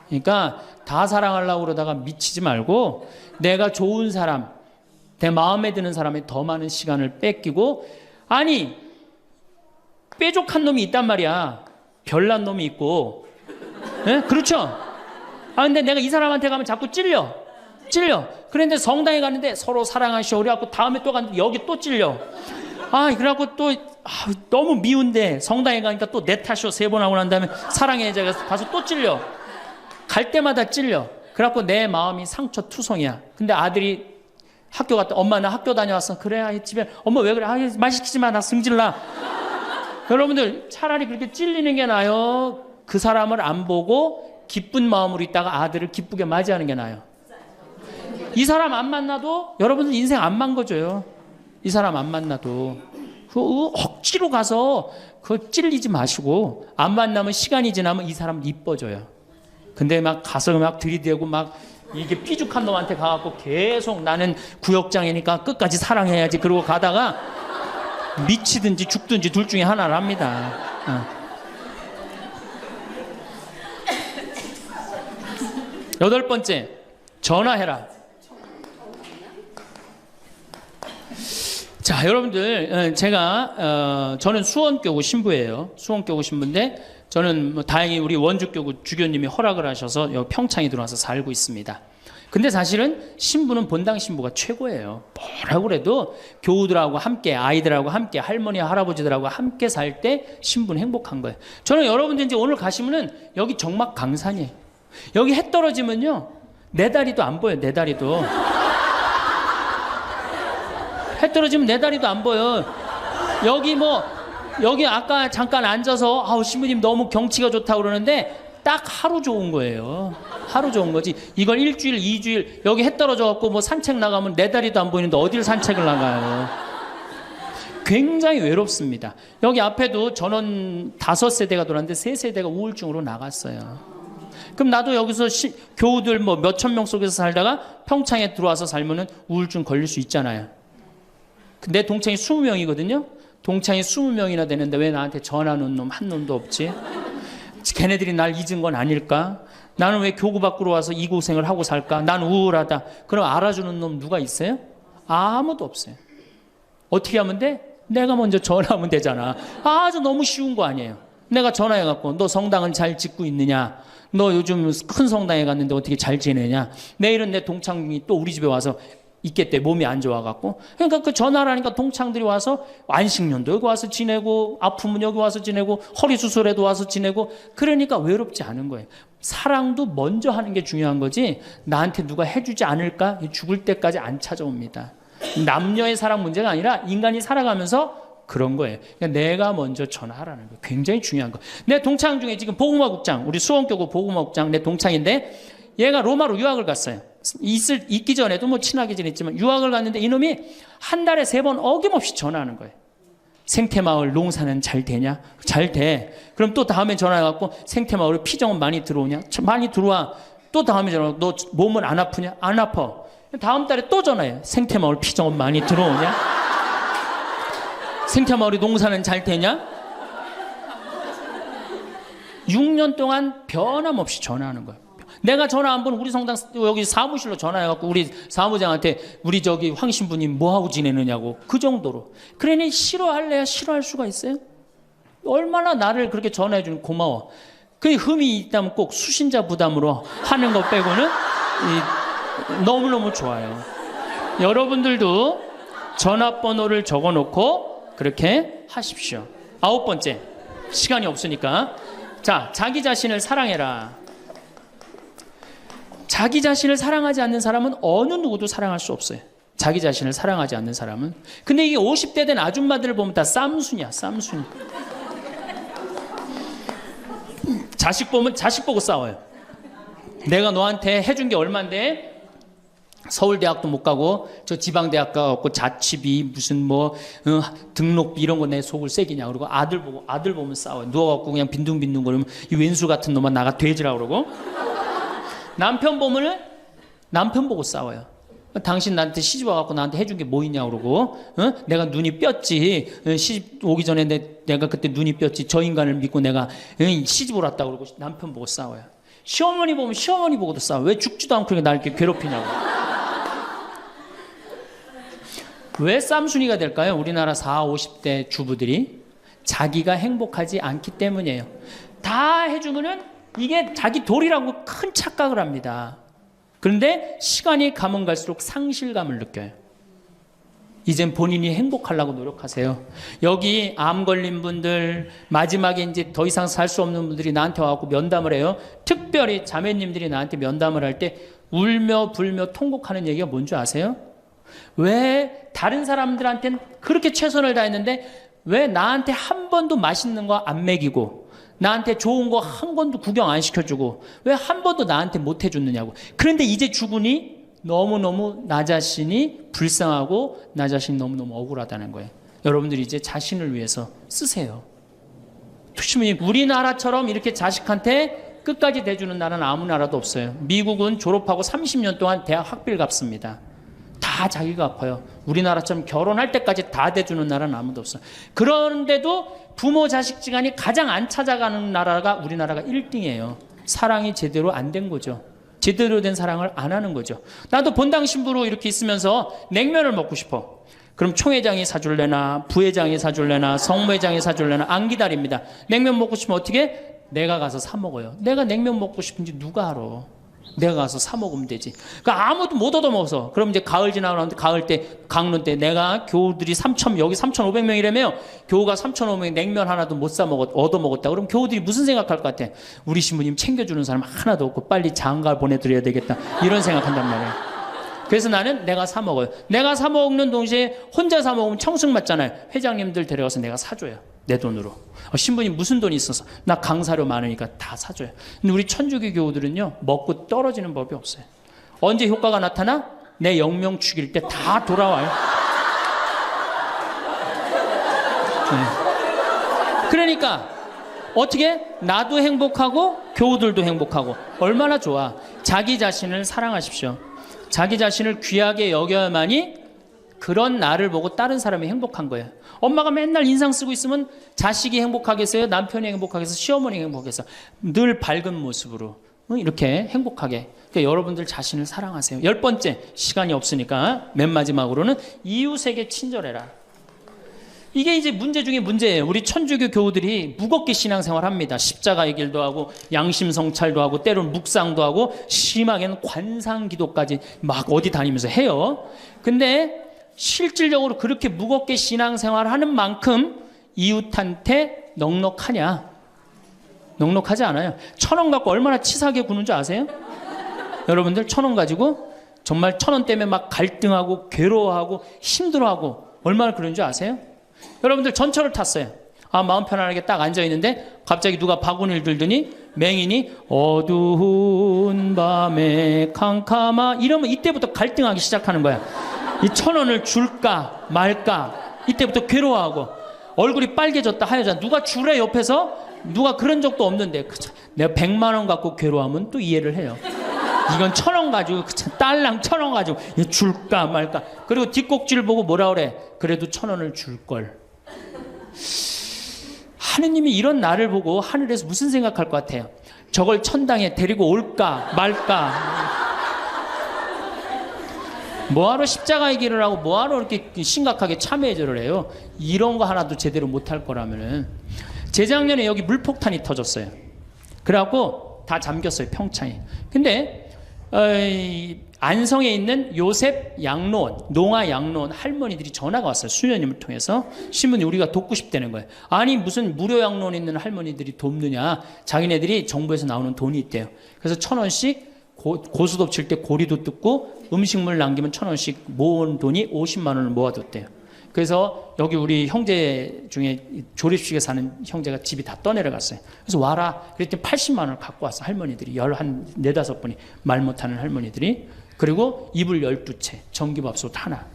Speaker 1: 그러니까 다 사랑하려고 그러다가 미치지 말고 내가 좋은 사람 내 마음에 드는 사람에 더 많은 시간을 뺏기고 아니 뾰족한 놈이 있단 말이야. 별난 놈이 있고 네? 그렇죠? 근데 내가 이 사람한테 가면 자꾸 찔려. 그런데 성당에 갔는데 서로 사랑하시오 그래갖고 다음에 또 갔는데 여기 또 찔려. 그래갖고 또 너무 미운데 성당에 가니까 또 내 탓이오 3번 하고 난 다음에 사랑해 가서 또 찔려. 갈 때마다 찔려. 그래갖고 내 마음이 상처 투성이야. 근데 아들이 학교 갔다 엄마 나 학교 다녀왔어. 그래 집에 엄마 왜 그래? 말 시키지 마. 나 승질나. 여러분들 차라리 그렇게 찔리는 게 나아요. 그 사람을 안 보고 기쁜 마음으로 있다가 아들을 기쁘게 맞이하는 게 나아요. 이 사람 안 만나도 여러분들 인생 안 망가져요. 이 사람 안 만나도 억지로 가서 그거 찔리지 마시고 안 만나면 시간이 지나면 이 사람 이뻐져요. 근데 막 가서 막 들이대고 막 이게 삐죽한 놈한테 가갖고 계속 나는 구역장이니까 끝까지 사랑해야지 그러고 가다가 미치든지 죽든지 둘 중에 하나를 합니다. 8번째 전화해라. 자 여러분들 제가 저는 수원교구 신부예요. 수원교구 신부인데 저는 뭐 다행히 우리 원주교구 주교님이 허락을 하셔서 여기 평창에 들어와서 살고 있습니다. 근데 사실은 신부는 본당 신부가 최고예요. 뭐라고 그래도 교우들하고 함께, 아이들하고 함께, 할머니 할아버지들하고 함께 살 때 신부는 행복한 거예요. 저는 여러분들 이제 오늘 가시면은 여기 정막 강산이에요. 여기 해 떨어지면요 내 다리도 안 보여. 내 다리도 해 떨어지면 내 다리도 안 보여. 여기 아까 잠깐 앉아서 아우 신부님 너무 경치가 좋다고 그러는데 딱 하루 좋은 거예요. 하루 좋은 거지. 이걸 일주일, 2주일 여기 해 떨어져 갖고 뭐 산책 나가면 내 다리도 안 보이는데 어딜 산책을 나가요. 굉장히 외롭습니다. 여기 앞에도 전원 5세대가 돌았는데 3세대가 우울증으로 나갔어요. 그럼 나도 여기서 교우들 뭐 몇천 명 속에서 살다가 평창에 들어와서 살면은 우울증 걸릴 수 있잖아요. 내 동창이 20명이거든요. 동창이 20명이나 되는데 왜 나한테 전화하는 놈 한 놈도 없지? 걔네들이 날 잊은 건 아닐까? 나는 왜 교구 밖으로 와서 이 고생을 하고 살까? 난 우울하다. 그럼 알아주는 놈 누가 있어요? 아무도 없어요. 어떻게 하면 돼? 내가 먼저 전화하면 되잖아. 아주 너무 쉬운 거 아니에요. 내가 전화해갖고 너 성당은 잘 짓고 있느냐? 너 요즘 큰 성당에 갔는데 어떻게 잘 지내냐? 내일은 내 동창이 또 우리 집에 와서 있겠대. 몸이 안 좋아갖고. 그러니까 그 전화를 하니까 동창들이 와서 안식년도 여기 와서 지내고 아프면 여기 와서 지내고 허리 수술에도 와서 지내고 그러니까 외롭지 않은 거예요. 사랑도 먼저 하는 게 중요한 거지 나한테 누가 해주지 않을까? 죽을 때까지 안 찾아옵니다. 남녀의 사랑 문제가 아니라 인간이 살아가면서 그런 거예요. 그러니까 내가 먼저 전화하라는 거예요. 굉장히 중요한 거. 내 동창 중에 지금 보구마국장 우리 수원교구 보구마국장 내 동창인데 얘가 로마로 유학을 갔어요. 있기 전에도 뭐 친하게 지냈지만 유학을 갔는데 이놈이 한 달에 3번 어김없이 전화하는 거예요. 생태마을 농사는 잘 되냐? 잘 돼. 그럼 또 다음에 전화해갖고 생태마을에 피정은 많이 들어오냐? 많이 들어와. 또 다음에 전화하고 너 몸은 안 아프냐? 안 아파. 다음 달에 또 전화해. 생태마을 피정은 많이 들어오냐? 생태마을에 농사는 잘 되냐? 6년 동안 변함없이 전화하는 거예요. 내가 전화 한 번 우리 성당 여기 사무실로 전화해갖고 우리 사무장한테 우리 저기 황 신부님 뭐하고 지내느냐고 그 정도로. 그러니 싫어할래야 싫어할 수가 있어요? 얼마나 나를 그렇게 전화해주는 고마워. 그 흠이 있다면 꼭 수신자 부담으로 하는 것 빼고는 너무너무 좋아요. 여러분들도 전화번호를 적어놓고 그렇게 하십시오. 9번째 시간이 없으니까 자 자기 자신을 사랑해라. 자기 자신을 사랑하지 않는 사람은 어느 누구도 사랑할 수 없어요. 자기 자신을 사랑하지 않는 사람은. 근데 이게 50대 된 아줌마들을 보면 다 쌈순이야. 쌈순이. 자식 보면 자식 보고 싸워요. 내가 너한테 해준 게 얼만데 서울대학도 못 가고 저 지방대학 가고 자취비 무슨 뭐 등록비 이런 거 내 속을 새기냐 그러고 아들 보면 싸워요. 누워갖고 그냥 빈둥빈둥 거리면 이 왼수 같은 놈아 나가 돼지라 그러고 남편 보면은 남편 보고 싸워요. 당신 나한테 시집 와갖고 나한테 해준 게 뭐 있냐 그러고 내가 눈이 뼈지. 시집 오기 전에 내가 그때 눈이 뼈지. 저 인간을 믿고 내가 시집을 왔다 그러고 남편 보고 싸워요. 시어머니 보면 시어머니 보고도 싸워. 왜 죽지도 않고 날 이렇게 괴롭히냐고. 왜 쌈순이가 될까요? 우리나라 40, 50대 주부들이 자기가 행복하지 않기 때문이에요. 다 해주면은 이게 자기 도리라고 큰 착각을 합니다. 그런데 시간이 가면 갈수록 상실감을 느껴요. 이젠 본인이 행복하려고 노력하세요. 여기 암 걸린 분들, 마지막에 이제 더 이상 살 수 없는 분들이 나한테 와갖고 면담을 해요. 특별히 자매님들이 나한테 면담을 할 때 울며 불며 통곡하는 얘기가 뭔지 아세요? 왜 다른 사람들한테는 그렇게 최선을 다했는데 왜 나한테 한 번도 맛있는 거 안 먹이고 나한테 좋은 거 한 번도 구경 안 시켜주고 왜 한 번도 나한테 못 해줬느냐고. 그런데 이제 죽으니 너무너무 나 자신이 불쌍하고 나 자신이 너무너무 억울하다는 거예요. 여러분들이 이제 자신을 위해서 쓰세요. 우리나라처럼 이렇게 자식한테 끝까지 대주는 나라는 아무 나라도 없어요. 미국은 졸업하고 30년 동안 대학 학비를 갚습니다. 다 자기가 아파요. 우리나라처럼 결혼할 때까지 다 대주는 나라는 아무도 없어요. 그런데도 부모 자식 지간이 가장 안 찾아가는 나라가 우리나라가 1등이에요. 사랑이 제대로 안 된 거죠. 제대로 된 사랑을 안 하는 거죠. 나도 본당 신부로 이렇게 있으면서 냉면을 먹고 싶어. 그럼 총회장이 사줄래나 부회장이 사줄래나 성모회장이 사줄래나 안 기다립니다. 냉면 먹고 싶으면 어떻게? 내가 가서 사 먹어요. 내가 냉면 먹고 싶은지 누가 알아? 내가 가서 사 먹으면 되지. 그러니까 아무도 못 얻어먹어서. 그럼 이제 가을 지나고 나는데 가을 때, 강론 때 내가 교우들이 여기 3,500명이라며 교우가 3,500명 냉면 하나도 못 사 얻어먹었다. 그럼 교우들이 무슨 생각할 것 같아? 우리 신부님 챙겨주는 사람 하나도 없고 빨리 장가 보내드려야 되겠다. 이런 생각한단 말이에요. 그래서 나는 내가 사 먹어요. 내가 사 먹는 동시에 혼자 사 먹으면 청승 맞잖아요. 회장님들 데려가서 내가 사줘요. 내 돈으로. 신부님 무슨 돈이 있어서? 나 강사료 많으니까 다 사줘요. 근데 우리 천주교 교우들은요, 먹고 떨어지는 법이 없어요. 언제 효과가 나타나? 내 영명 죽일 때 다 돌아와요. 네. 그러니까 어떻게? 나도 행복하고 교우들도 행복하고. 얼마나 좋아. 자기 자신을 사랑하십시오. 자기 자신을 귀하게 여겨야만이 그런 나를 보고 다른 사람이 행복한 거예요. 엄마가 맨날 인상 쓰고 있으면 자식이 행복하겠어요? 남편이 행복하겠어요? 시어머니가 행복하겠어요? 늘 밝은 모습으로 이렇게 행복하게. 그러니까 여러분들 자신을 사랑하세요. 10번째, 시간이 없으니까 맨 마지막으로는 이웃에게 친절해라. 이게 이제 문제 중에 문제예요. 우리 천주교 교우들이 무겁게 신앙생활 합니다. 십자가의 길도 하고 양심 성찰도 하고 때로는 묵상도 하고 심하게는 관상기도까지 막 어디 다니면서 해요. 근데 실질적으로 그렇게 무겁게 신앙생활 하는 만큼 이웃한테 넉넉하냐? 넉넉하지 않아요. 1,000원 갖고 얼마나 치사하게 구는 줄 아세요? 여러분들 1,000원 가지고 정말 1,000원 때문에 막 갈등하고 괴로워하고 힘들어하고 얼마나 그런 줄 아세요? 여러분들 전철을 탔어요. 마음 편안하게 딱 앉아있는데 갑자기 누가 바구니를 들더니 맹인이 어두운 밤에 캄캄하 이러면 이때부터 갈등하기 시작하는 거야. 이 1,000원을 줄까 말까 이때부터 괴로워하고 얼굴이 빨개졌다 하여졌다. 누가 주래 옆에서? 누가 그런 적도 없는데 내가 100만 원 갖고 괴로워하면 또 이해를 해요. 이건 1,000원 가지고 딸랑 1,000원 가지고 줄까 말까. 그리고 뒷꼭지를 보고 뭐라 그래? 그래도 1,000원을 줄걸. 하느님이 이런 나를 보고 하늘에서 무슨 생각할 것 같아요? 저걸 천당에 데리고 올까 말까. 뭐하러 십자가의 길을 하고 뭐하러 이렇게 심각하게 참회절을 해요? 이런 거 하나도 제대로 못할 거라면은. 재작년에 여기 물폭탄이 터졌어요. 그래갖고 다 잠겼어요, 평창에. 근데 안성에 있는 요셉 양로원, 농아 양로원 할머니들이 전화가 왔어요. 수녀님을 통해서. 신부님 우리가 돕고 싶다는 거예요. 아니 무슨 무료 양로원 있는 할머니들이 돕느냐. 자기네들이 정부에서 나오는 돈이 있대요. 그래서 1,000원씩 고수톱 칠 때 고리도 뜯고 음식물 남기면 1,000원씩 모은 돈이 50만 원을 모아뒀대요. 그래서 여기 우리 형제 중에 조립식에 사는 형제가 집이 다 떠내려갔어요. 그래서 와라. 그랬더니 80만 원을 갖고 왔어. 할머니들이. 한 4, 5분이 말 못하는 할머니들이. 그리고 이불 12채, 전기밥솥 하나.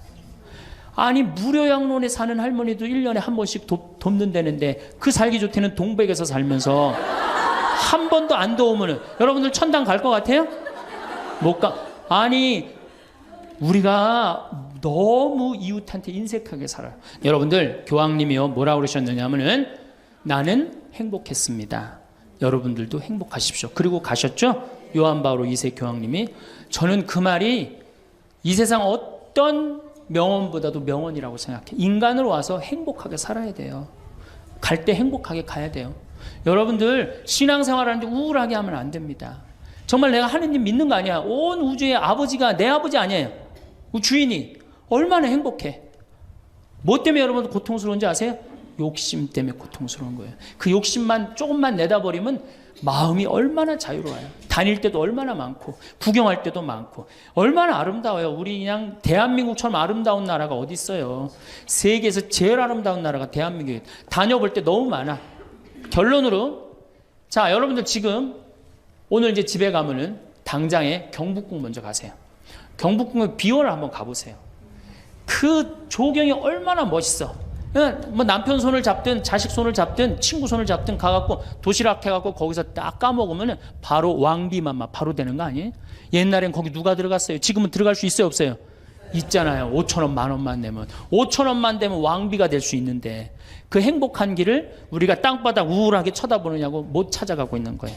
Speaker 1: 아니 무료 양론에 사는 할머니도 1년에 한 번씩 돕는다는데 그 살기 좋다는 동백에서 살면서 한 번도 안 도우면은 여러분들 천당 갈 것 같아요? 못 가. 아니 우리가 너무 이웃한테 인색하게 살아요. 여러분들 교황님이요 뭐라고 그러셨느냐면은 나는 행복했습니다. 여러분들도 행복하십시오. 그리고 가셨죠? 요한 바오로 2세 교황님이. 저는 그 말이 이 세상 어떤 명언보다도 명언이라고 생각해. 인간으로 와서 행복하게 살아야 돼요. 갈 때 행복하게 가야 돼요. 여러분들 신앙생활하는데 우울하게 하면 안 됩니다. 정말 내가 하느님 믿는 거 아니야. 온 우주의 아버지가 내 아버지 아니에요. 주인이 얼마나 행복해. 뭐 때문에 여러분 고통스러운지 아세요? 욕심 때문에 고통스러운 거예요. 그 욕심만 조금만 내다버리면 마음이 얼마나 자유로워요. 다닐 때도 얼마나 많고 구경할 때도 많고 얼마나 아름다워요. 우리 그냥 대한민국처럼 아름다운 나라가 어디 있어요. 세계에서 제일 아름다운 나라가 대한민국이에요. 다녀볼 때 너무 많아. 결론으로 자 여러분들 지금 오늘 이제 집에 가면은 당장에 경복궁 먼저 가세요. 경복궁의 비원을 한번 가보세요. 그 조경이 얼마나 멋있어. 뭐 남편 손을 잡든 자식 손을 잡든 친구 손을 잡든 가갖고 도시락 해갖고 거기서 딱 까먹으면 바로 왕비만 바로 되는 거 아니에요? 옛날엔 거기 누가 들어갔어요? 지금은 들어갈 수 있어요 없어요? 있잖아요. 5,000원 10,000원만 내면 5,000원만 되면 왕비가 될 수 있는데 그 행복한 길을 우리가 땅바닥 우울하게 쳐다보느냐고 못 찾아가고 있는 거예요.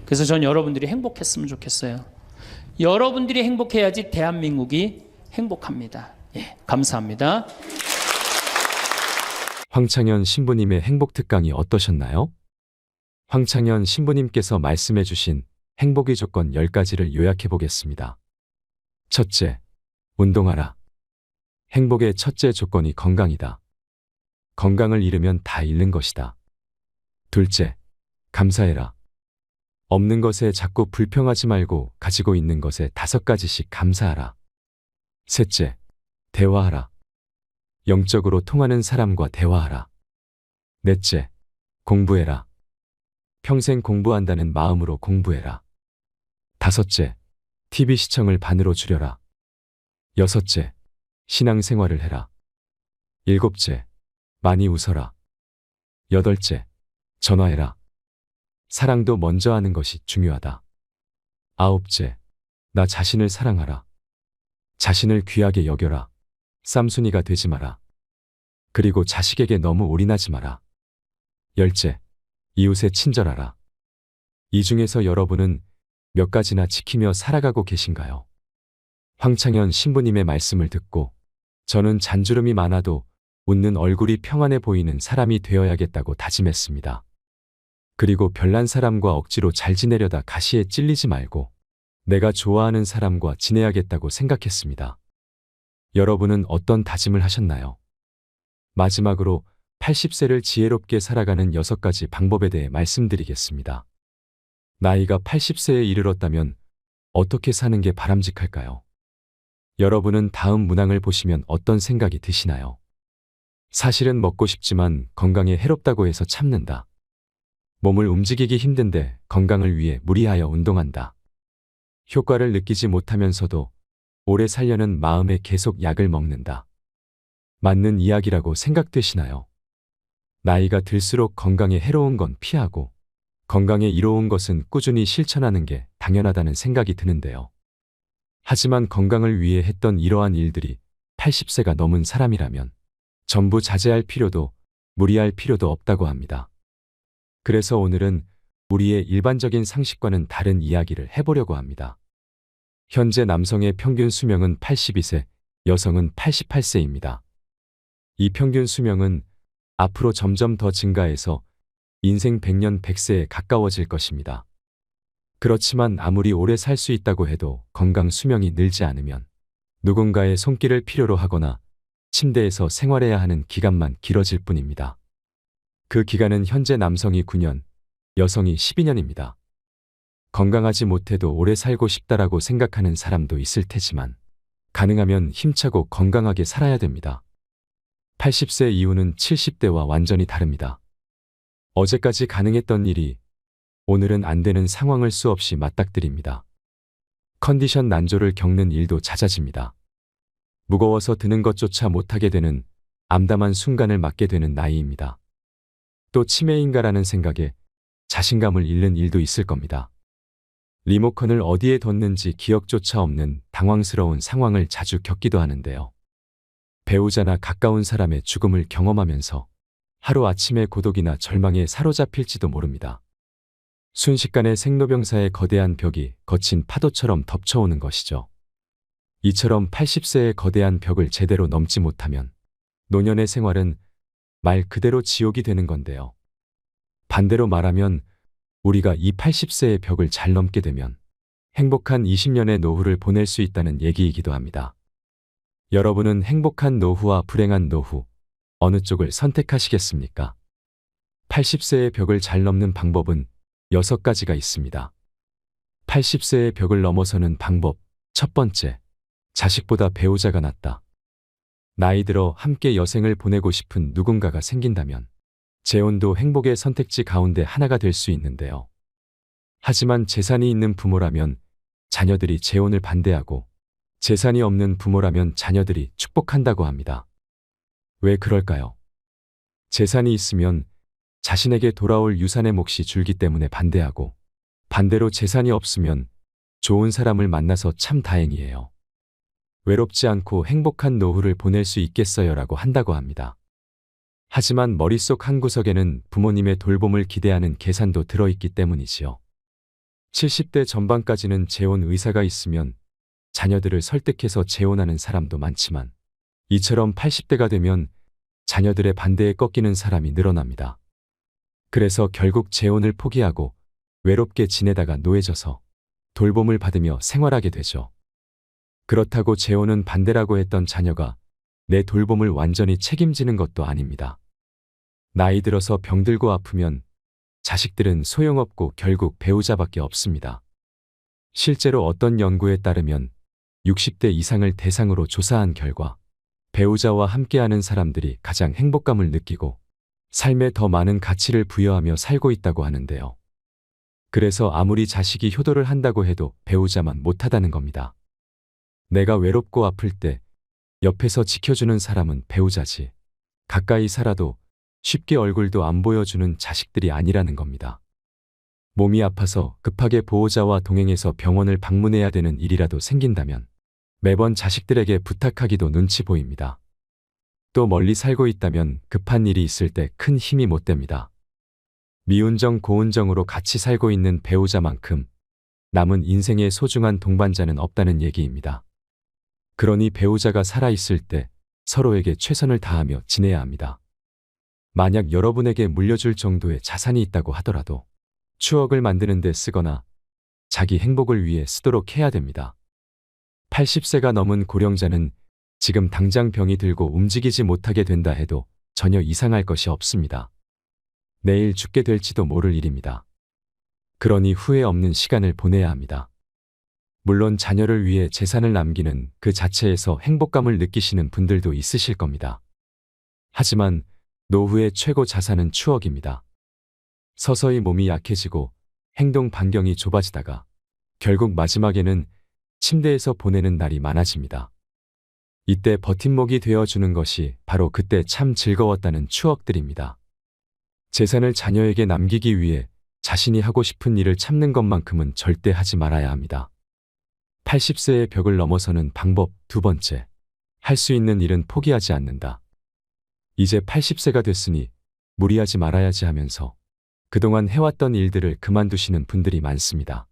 Speaker 1: 그래서 전 여러분들이 행복했으면 좋겠어요. 여러분들이 행복해야지 대한민국이 행복합니다. 예, 감사합니다.
Speaker 2: 황창현 신부님의 행복 특강이 어떠셨나요? 황창현 신부님께서 말씀해 주신 행복의 조건 10가지를 요약해 보겠습니다. 첫째, 운동하라. 행복의 첫째 조건이 건강이다. 건강을 잃으면 다 잃는 것이다. 둘째, 감사해라. 없는 것에 자꾸 불평하지 말고 가지고 있는 것에 5가지씩 감사하라. 셋째, 대화하라. 영적으로 통하는 사람과 대화하라. 넷째, 공부해라. 평생 공부한다는 마음으로 공부해라. 다섯째, TV 시청을 반으로 줄여라. 여섯째, 신앙생활을 해라. 일곱째, 많이 웃어라. 여덟째, 전화해라. 사랑도 먼저 하는 것이 중요하다. 아홉째, 나 자신을 사랑하라. 자신을 귀하게 여겨라. 쌈순이가 되지 마라. 그리고 자식에게 너무 올인하지 마라. 열째, 이웃에 친절하라. 이 중에서 여러분은 몇 가지나 지키며 살아가고 계신가요? 황창현 신부님의 말씀을 듣고 저는 잔주름이 많아도 웃는 얼굴이 평안해 보이는 사람이 되어야겠다고 다짐했습니다. 그리고 별난 사람과 억지로 잘 지내려다 가시에 찔리지 말고 내가 좋아하는 사람과 지내야겠다고 생각했습니다. 여러분은 어떤 다짐을 하셨나요? 마지막으로 80세를 지혜롭게 살아가는 6가지 방법에 대해 말씀드리겠습니다. 나이가 80세에 이르렀다면 어떻게 사는 게 바람직할까요? 여러분은 다음 문항을 보시면 어떤 생각이 드시나요? 사실은 먹고 싶지만 건강에 해롭다고 해서 참는다. 몸을 움직이기 힘든데 건강을 위해 무리하여 운동한다. 효과를 느끼지 못하면서도 오래 살려는 마음에 계속 약을 먹는다. 맞는 이야기라고 생각되시나요? 나이가 들수록 건강에 해로운 건 피하고 건강에 이로운 것은 꾸준히 실천하는 게 당연하다는 생각이 드는데요. 하지만 건강을 위해 했던 이러한 일들이 80세가 넘은 사람이라면 전부 자제할 필요도 무리할 필요도 없다고 합니다. 그래서 오늘은 우리의 일반적인 상식과는 다른 이야기를 해보려고 합니다. 현재 남성의 평균 수명은 82세, 여성은 88세입니다. 이 평균 수명은 앞으로 점점 더 증가해서 인생 100년 100세에 가까워질 것입니다. 그렇지만 아무리 오래 살 수 있다고 해도 건강 수명이 늘지 않으면 누군가의 손길을 필요로 하거나 침대에서 생활해야 하는 기간만 길어질 뿐입니다. 그 기간은 현재 남성이 9년, 여성이 12년입니다. 건강하지 못해도 오래 살고 싶다라고 생각하는 사람도 있을 테지만 가능하면 힘차고 건강하게 살아야 됩니다. 80세 이후는 70대와 완전히 다릅니다. 어제까지 가능했던 일이 오늘은 안 되는 상황을 수없이 맞닥뜨립니다. 컨디션 난조를 겪는 일도 잦아집니다. 무거워서 드는 것조차 못하게 되는 암담한 순간을 맞게 되는 나이입니다. 또 치매인가라는 생각에 자신감을 잃는 일도 있을 겁니다. 리모컨을 어디에 뒀는지 기억조차 없는 당황스러운 상황을 자주 겪기도 하는데요. 배우자나 가까운 사람의 죽음을 경험하면서 하루아침에 고독이나 절망에 사로잡힐지도 모릅니다. 순식간에 생로병사의 거대한 벽이 거친 파도처럼 덮쳐오는 것이죠. 이처럼 80세의 거대한 벽을 제대로 넘지 못하면 노년의 생활은 말 그대로 지옥이 되는 건데요. 반대로 말하면 우리가 이 80세의 벽을 잘 넘게 되면 행복한 20년의 노후를 보낼 수 있다는 얘기이기도 합니다. 여러분은 행복한 노후와 불행한 노후, 어느 쪽을 선택하시겠습니까? 80세의 벽을 잘 넘는 방법은 6가지가 있습니다. 80세의 벽을 넘어서는 방법. 첫 번째, 자식보다 배우자가 낫다. 나이 들어 함께 여생을 보내고 싶은 누군가가 생긴다면 재혼도 행복의 선택지 가운데 하나가 될 수 있는데요. 하지만 재산이 있는 부모라면 자녀들이 재혼을 반대하고 재산이 없는 부모라면 자녀들이 축복한다고 합니다. 왜 그럴까요? 재산이 있으면 자신에게 돌아올 유산의 몫이 줄기 때문에 반대하고 반대로 재산이 없으면 좋은 사람을 만나서 참 다행이에요. 외롭지 않고 행복한 노후를 보낼 수 있겠어요라고 한다고 합니다. 하지만 머릿속 한구석에는 부모님의 돌봄을 기대하는 계산도 들어있기 때문이지요. 70대 전반까지는 재혼 의사가 있으면 자녀들을 설득해서 재혼하는 사람도 많지만 이처럼 80대가 되면 자녀들의 반대에 꺾이는 사람이 늘어납니다. 그래서 결국 재혼을 포기하고 외롭게 지내다가 노예져서 돌봄을 받으며 생활하게 되죠. 그렇다고 재혼은 반대라고 했던 자녀가 내 돌봄을 완전히 책임지는 것도 아닙니다. 나이 들어서 병들고 아프면 자식들은 소용없고 결국 배우자밖에 없습니다. 실제로 어떤 연구에 따르면 60대 이상을 대상으로 조사한 결과 배우자와 함께하는 사람들이 가장 행복감을 느끼고 삶에 더 많은 가치를 부여하며 살고 있다고 하는데요. 그래서 아무리 자식이 효도를 한다고 해도 배우자만 못하다는 겁니다. 내가 외롭고 아플 때 옆에서 지켜주는 사람은 배우자지. 가까이 살아도 쉽게 얼굴도 안 보여주는 자식들이 아니라는 겁니다. 몸이 아파서 급하게 보호자와 동행해서 병원을 방문해야 되는 일이라도 생긴다면 매번 자식들에게 부탁하기도 눈치 보입니다. 또 멀리 살고 있다면 급한 일이 있을 때 큰 힘이 못 됩니다. 미운정 고운정으로 같이 살고 있는 배우자만큼 남은 인생의 소중한 동반자는 없다는 얘기입니다. 그러니 배우자가 살아있을 때 서로에게 최선을 다하며 지내야 합니다. 만약 여러분에게 물려줄 정도의 자산이 있다고 하더라도 추억을 만드는 데 쓰거나 자기 행복을 위해 쓰도록 해야 됩니다. 80세가 넘은 고령자는 지금 당장 병이 들고 움직이지 못하게 된다 해도 전혀 이상할 것이 없습니다. 내일 죽게 될지도 모를 일입니다. 그러니 후회 없는 시간을 보내야 합니다. 물론 자녀를 위해 재산을 남기는 그 자체에서 행복감을 느끼시는 분들도 있으실 겁니다. 하지만 노후의 최고 자산은 추억입니다. 서서히 몸이 약해지고 행동 반경이 좁아지다가 결국 마지막에는 침대에서 보내는 날이 많아집니다. 이때 버팀목이 되어주는 것이 바로 그때 참 즐거웠다는 추억들입니다. 재산을 자녀에게 남기기 위해 자신이 하고 싶은 일을 참는 것만큼은 절대 하지 말아야 합니다. 80세의 벽을 넘어서는 방법 두 번째, 할 수 있는 일은 포기하지 않는다. 이제 80세가 됐으니 무리하지 말아야지 하면서 그동안 해왔던 일들을 그만두시는 분들이 많습니다.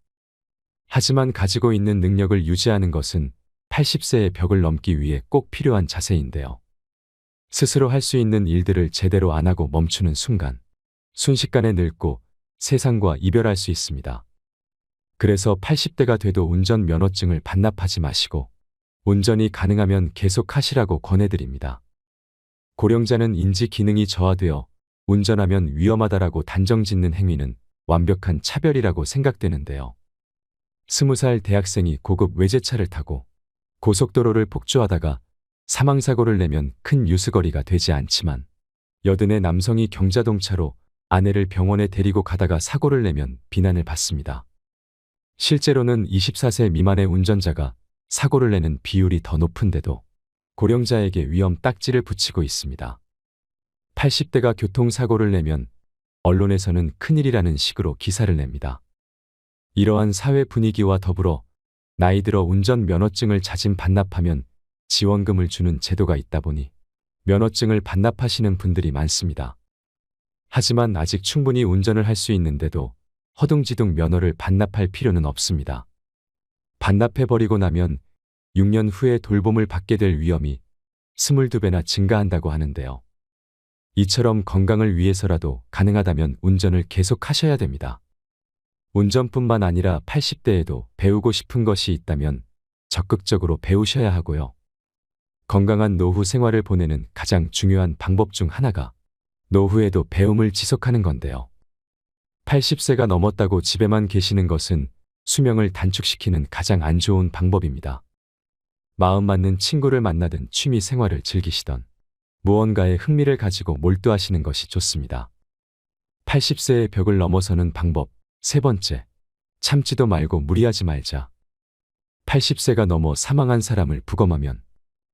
Speaker 2: 하지만 가지고 있는 능력을 유지하는 것은 80세의 벽을 넘기 위해 꼭 필요한 자세인데요. 스스로 할 수 있는 일들을 제대로 안 하고 멈추는 순간 순식간에 늙고 세상과 이별할 수 있습니다. 그래서 80대가 돼도 운전면허증을 반납하지 마시고 운전이 가능하면 계속 하시라고 권해드립니다. 고령자는 인지 기능이 저하되어 운전하면 위험하다라고 단정짓는 행위는 완벽한 차별이라고 생각되는데요. 20살 대학생이 고급 외제차를 타고 고속도로를 폭주하다가 사망사고를 내면 큰 뉴스거리가 되지 않지만 80의 남성이 경자동차로 아내를 병원에 데리고 가다가 사고를 내면 비난을 받습니다. 실제로는 24세 미만의 운전자가 사고를 내는 비율이 더 높은데도 고령자에게 위험 딱지를 붙이고 있습니다. 80대가 교통사고를 내면 언론에서는 큰일이라는 식으로 기사를 냅니다. 이러한 사회 분위기와 더불어 나이 들어 운전면허증을 자진 반납하면 지원금을 주는 제도가 있다 보니 면허증을 반납하시는 분들이 많습니다. 하지만 아직 충분히 운전을 할 수 있는데도 허둥지둥 면허를 반납할 필요는 없습니다. 반납해버리고 나면 6년 후에 돌봄을 받게 될 위험이 22배나 증가한다고 하는데요. 이처럼 건강을 위해서라도 가능하다면 운전을 계속 하셔야 됩니다. 운전뿐만 아니라 80대에도 배우고 싶은 것이 있다면 적극적으로 배우셔야 하고요. 건강한 노후 생활을 보내는 가장 중요한 방법 중 하나가 노후에도 배움을 지속하는 건데요. 80세가 넘었다고 집에만 계시는 것은 수명을 단축시키는 가장 안 좋은 방법입니다. 마음 맞는 친구를 만나든 취미 생활을 즐기시던 무언가에 흥미를 가지고 몰두하시는 것이 좋습니다. 80세의 벽을 넘어서는 방법 세 번째, 참지도 말고 무리하지 말자. 80세가 넘어 사망한 사람을 부검하면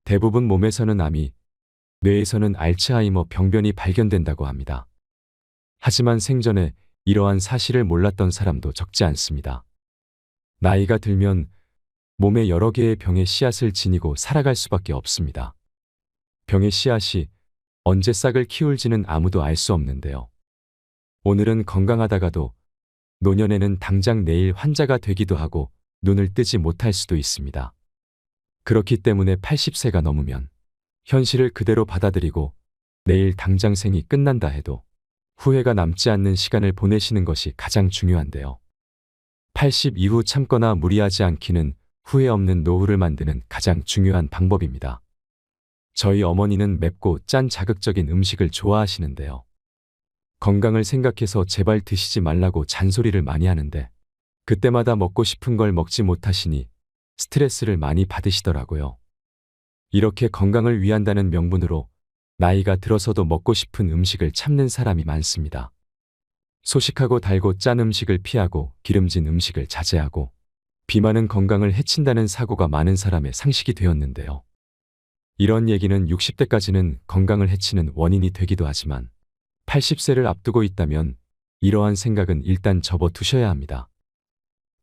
Speaker 2: 대부분 몸에서는 암이, 뇌에서는 알츠하이머 병변이 발견된다고 합니다. 하지만 생전에 이러한 사실을 몰랐던 사람도 적지 않습니다. 나이가 들면 몸에 여러 개의 병의 씨앗을 지니고 살아갈 수밖에 없습니다. 병의 씨앗이 언제 싹을 키울지는 아무도 알 수 없는데요. 오늘은 건강하다가도 노년에는 당장 내일 환자가 되기도 하고 눈을 뜨지 못할 수도 있습니다. 그렇기 때문에 80세가 넘으면 현실을 그대로 받아들이고 내일 당장 생이 끝난다 해도 후회가 남지 않는 시간을 보내시는 것이 가장 중요한데요. 80 이후 참거나 무리하지 않기는 후회 없는 노후를 만드는 가장 중요한 방법입니다. 저희 어머니는 맵고 짠 자극적인 음식을 좋아하시는데요. 건강을 생각해서 제발 드시지 말라고 잔소리를 많이 하는데 그때마다 먹고 싶은 걸 먹지 못하시니 스트레스를 많이 받으시더라고요. 이렇게 건강을 위한다는 명분으로 나이가 들어서도 먹고 싶은 음식을 참는 사람이 많습니다. 소식하고 달고 짠 음식을 피하고 기름진 음식을 자제하고 비만은 건강을 해친다는 사고가 많은 사람의 상식이 되었는데요. 이런 얘기는 60대까지는 건강을 해치는 원인이 되기도 하지만 80세를 앞두고 있다면 이러한 생각은 일단 접어두셔야 합니다.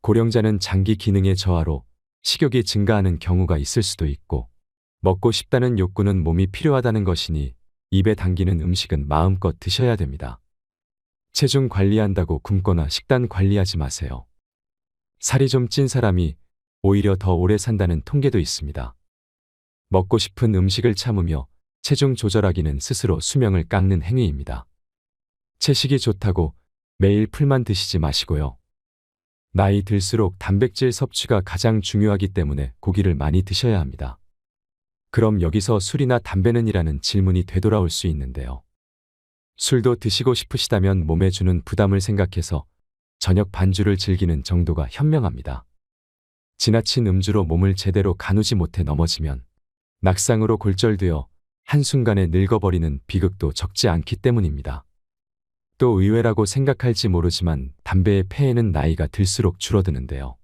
Speaker 2: 고령자는 장기 기능의 저하로 식욕이 증가하는 경우가 있을 수도 있고 먹고 싶다는 욕구는 몸이 필요하다는 것이니 입에 당기는 음식은 마음껏 드셔야 됩니다. 체중 관리한다고 굶거나 식단 관리하지 마세요. 살이 좀 찐 사람이 오히려 더 오래 산다는 통계도 있습니다. 먹고 싶은 음식을 참으며 체중 조절하기는 스스로 수명을 깎는 행위입니다. 채식이 좋다고 매일 풀만 드시지 마시고요. 나이 들수록 단백질 섭취가 가장 중요하기 때문에 고기를 많이 드셔야 합니다. 그럼 여기서 술이나 담배는 이라는 질문이 되돌아올 수 있는데요. 술도 드시고 싶으시다면 몸에 주는 부담을 생각해서 저녁 반주를 즐기는 정도가 현명합니다. 지나친 음주로 몸을 제대로 가누지 못해 넘어지면 낙상으로 골절되어 한순간에 늙어버리는 비극도 적지 않기 때문입니다. 또 의외라고 생각할지 모르지만 담배의 폐해는 나이가 들수록 줄어드는데요.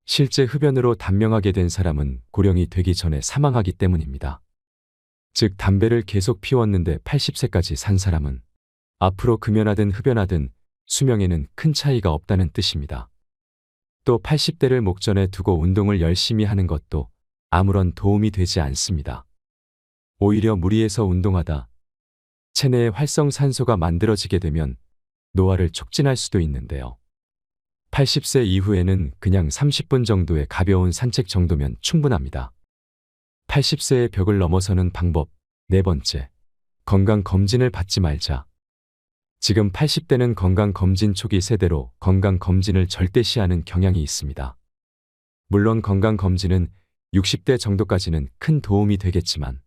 Speaker 2: 실제 흡연으로 단명하게 된 사람은 고령이 되기 전에 사망하기 때문입니다. 즉 담배를 계속 피웠는데 80세까지 산 사람은 앞으로 금연하든 흡연하든 수명에는 큰 차이가 없다는 뜻입니다. 또 80대를 목전에 두고 운동을 열심히 하는 것도 아무런 도움이 되지 않습니다. 오히려 무리해서 운동하다 체내에 활성산소가 만들어지게 되면 노화를 촉진할 수도 있는데요. 80세 이후에는 그냥 30분 정도의 가벼운 산책 정도면 충분합니다. 80세의 벽을 넘어서는 방법. 네 번째, 건강검진을 받지 말자. 지금 80대는 건강검진 초기 세대로 건강검진을 절대시하는 경향이 있습니다. 물론 건강검진은 60대 정도까지는 큰 도움이 되겠지만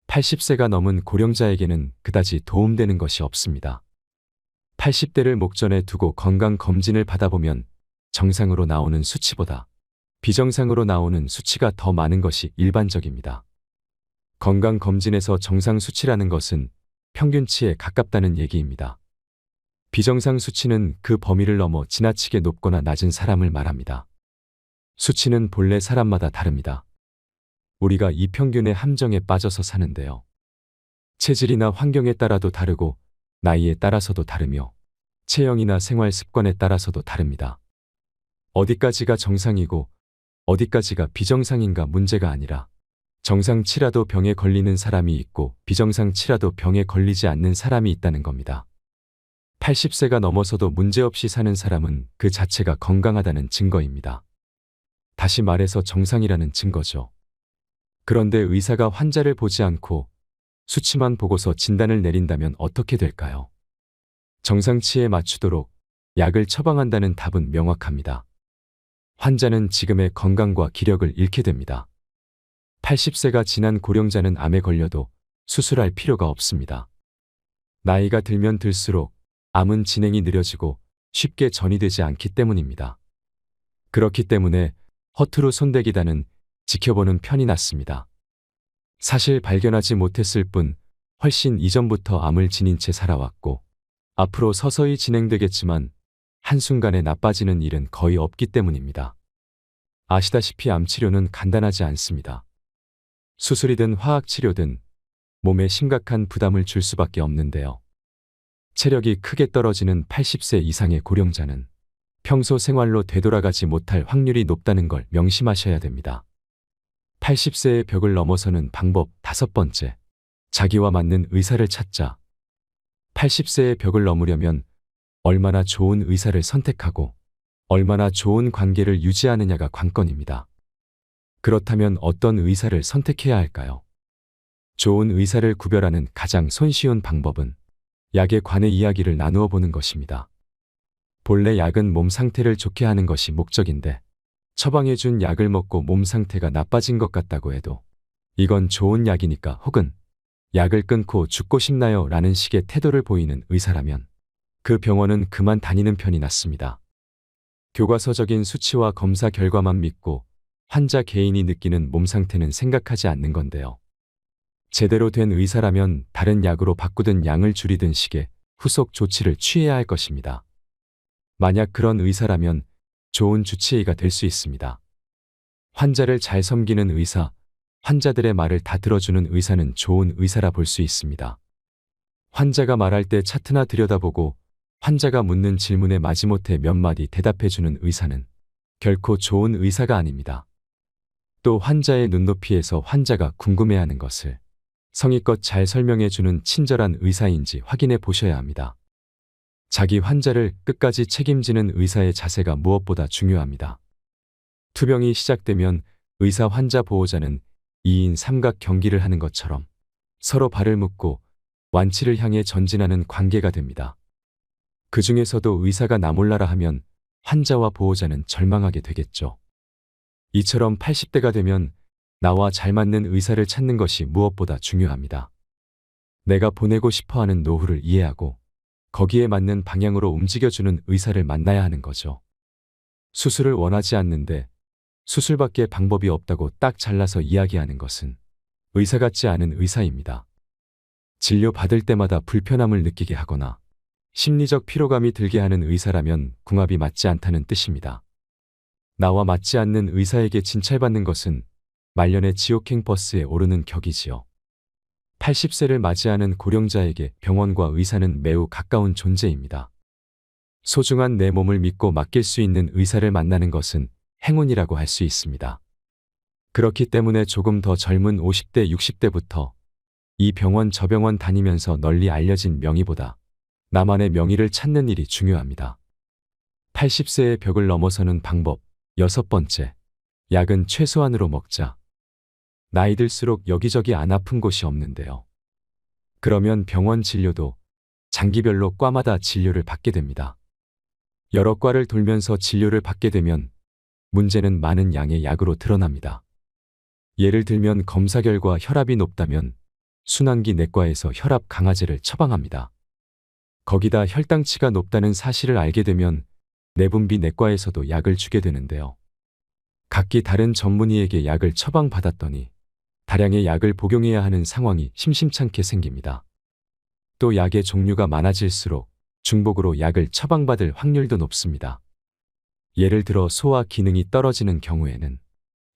Speaker 2: 80세가 넘은 고령자에게는 그다지 도움되는 것이 없습니다. 80대를 목전에 두고 건강검진을 받아보면 정상으로 나오는 수치보다 비정상으로 나오는 수치가 더 많은 것이 일반적입니다. 건강검진에서 정상 수치라는 것은 평균치에 가깝다는 얘기입니다. 비정상 수치는 그 범위를 넘어 지나치게 높거나 낮은 사람을 말합니다. 수치는 본래 사람마다 다릅니다. 우리가 이 평균의 함정에 빠져서 사는데요. 체질이나 환경에 따라도 다르고 나이에 따라서도 다르며 체형이나 생활 습관에 따라서도 다릅니다. 어디까지가 정상이고 어디까지가 비정상인가 문제가 아니라 정상치라도 병에 걸리는 사람이 있고 비정상치라도 병에 걸리지 않는 사람이 있다는 겁니다. 80세가 넘어서도 문제없이 사는 사람은 그 자체가 건강하다는 증거입니다. 다시 말해서 정상이라는 증거죠. 그런데 의사가 환자를 보지 않고 수치만 보고서 진단을 내린다면 어떻게 될까요? 정상치에 맞추도록 약을 처방한다는 답은 명확합니다. 환자는 지금의 건강과 기력을 잃게 됩니다. 80세가 지난 고령자는 암에 걸려도 수술할 필요가 없습니다. 나이가 들면 들수록 암은 진행이 느려지고 쉽게 전이되지 않기 때문입니다. 그렇기 때문에 허투루 손대기다는 지켜보는 편이 낫습니다. 사실 발견하지 못했을 뿐 훨씬 이전부터 암을 지닌 채 살아왔고 앞으로 서서히 진행되겠지만 한순간에 나빠지는 일은 거의 없기 때문입니다. 아시다시피 암 치료는 간단하지 않습니다. 수술이든 화학치료든 몸에 심각한 부담을 줄 수밖에 없는데요. 체력이 크게 떨어지는 80세 이상의 고령자는 평소 생활로 되돌아가지 못할 확률이 높다는 걸 명심하셔야 됩니다. 80세의 벽을 넘어서는 방법. 다섯 번째, 자기와 맞는 의사를 찾자. 80세의 벽을 넘으려면 얼마나 좋은 의사를 선택하고 얼마나 좋은 관계를 유지하느냐가 관건입니다. 그렇다면 어떤 의사를 선택해야 할까요? 좋은 의사를 구별하는 가장 손쉬운 방법은 약에 관해 이야기를 나누어 보는 것입니다. 본래 약은 몸 상태를 좋게 하는 것이 목적인데 처방해준 약을 먹고 몸 상태가 나빠진 것 같다고 해도 이건 좋은 약이니까 혹은 약을 끊고 죽고 싶나요? 라는 식의 태도를 보이는 의사라면 그 병원은 그만 다니는 편이 낫습니다. 교과서적인 수치와 검사 결과만 믿고 환자 개인이 느끼는 몸 상태는 생각하지 않는 건데요. 제대로 된 의사라면 다른 약으로 바꾸든 양을 줄이든 식의 후속 조치를 취해야 할 것입니다. 만약 그런 의사라면 좋은 주치의가 될 수 있습니다. 환자를 잘 섬기는 의사, 환자들의 말을 다 들어주는 의사는 좋은 의사라 볼 수 있습니다. 환자가 말할 때 차트나 들여다보고 환자가 묻는 질문에 마지못해 몇 마디 대답해주는 의사는 결코 좋은 의사가 아닙니다. 또 환자의 눈높이에서 환자가 궁금해하는 것을 성의껏 잘 설명해주는 친절한 의사인지 확인해 보셔야 합니다. 자기 환자를 끝까지 책임지는 의사의 자세가 무엇보다 중요합니다. 투병이 시작되면 의사 환자 보호자는 2인 삼각 경기를 하는 것처럼 서로 발을 묶고 완치를 향해 전진하는 관계가 됩니다. 그 중에서도 의사가 나 몰라라 하면 환자와 보호자는 절망하게 되겠죠. 이처럼 80대가 되면 나와 잘 맞는 의사를 찾는 것이 무엇보다 중요합니다. 내가 보내고 싶어하는 노후를 이해하고 거기에 맞는 방향으로 움직여주는 의사를 만나야 하는 거죠. 수술을 원하지 않는데 수술밖에 방법이 없다고 딱 잘라서 이야기하는 것은 의사 같지 않은 의사입니다. 진료 받을 때마다 불편함을 느끼게 하거나 심리적 피로감이 들게 하는 의사라면 궁합이 맞지 않다는 뜻입니다. 나와 맞지 않는 의사에게 진찰받는 것은 말년의 지옥행 버스에 오르는 격이지요. 80세를 맞이하는 고령자에게 병원과 의사는 매우 가까운 존재입니다. 소중한 내 몸을 믿고 맡길 수 있는 의사를 만나는 것은 행운이라고 할 수 있습니다. 그렇기 때문에 조금 더 젊은 50대, 60대부터 이 병원 저 병원 다니면서 널리 알려진 명의보다 나만의 명의를 찾는 일이 중요합니다. 80세의 벽을 넘어서는 방법 6번째, 약은 최소한으로 먹자. 나이 들수록 여기저기 안 아픈 곳이 없는데요. 그러면 병원 진료도 장기별로 과마다 진료를 받게 됩니다. 여러 과를 돌면서 진료를 받게 되면 문제는 많은 양의 약으로 드러납니다. 예를 들면 검사 결과 혈압이 높다면 순환기 내과에서 혈압 강화제를 처방합니다. 거기다 혈당치가 높다는 사실을 알게 되면 내분비 내과에서도 약을 주게 되는데요. 각기 다른 전문의에게 약을 처방받았더니 다량의 약을 복용해야 하는 상황이 심심찮게 생깁니다. 또 약의 종류가 많아질수록 중복으로 약을 처방받을 확률도 높습니다. 예를 들어 소화 기능이 떨어지는 경우에는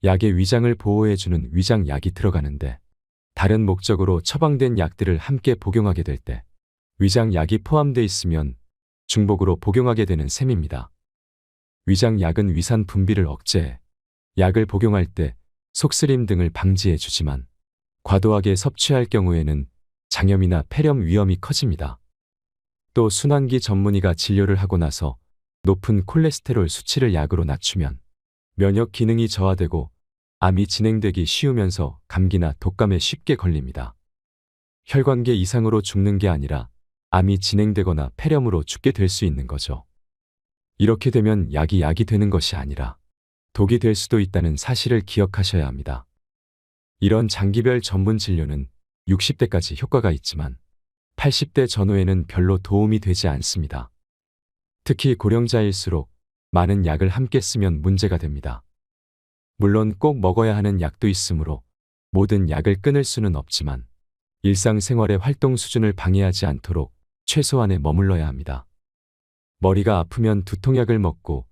Speaker 2: 약의 위장을 보호해주는 위장약이 들어가는데 다른 목적으로 처방된 약들을 함께 복용하게 될 때 위장약이 포함되어 있으면 중복으로 복용하게 되는 셈입니다. 위장약은 위산 분비를 억제해 약을 복용할 때 속쓰림 등을 방지해 주지만 과도하게 섭취할 경우에는 장염이나 폐렴 위험이 커집니다. 또 순환기 전문의가 진료를 하고 나서 높은 콜레스테롤 수치를 약으로 낮추면 면역 기능이 저하되고 암이 진행되기 쉬우면서 감기나 독감에 쉽게 걸립니다. 혈관계 이상으로 죽는 게 아니라 암이 진행되거나 폐렴으로 죽게 될 수 있는 거죠. 이렇게 되면 약이 되는 것이 아니라 독이 될 수도 있다는 사실을 기억하셔야 합니다. 이런 장기별 전문 진료는 60대까지 효과가 있지만 80대 전후에는 별로 도움이 되지 않습니다. 특히 고령자일수록 많은 약을 함께 쓰면 문제가 됩니다. 물론 꼭 먹어야 하는 약도 있으므로 모든 약을 끊을 수는 없지만 일상생활의 활동 수준을 방해하지 않도록 최소한에 머물러야 합니다. 머리가 아프면 두통약을 먹고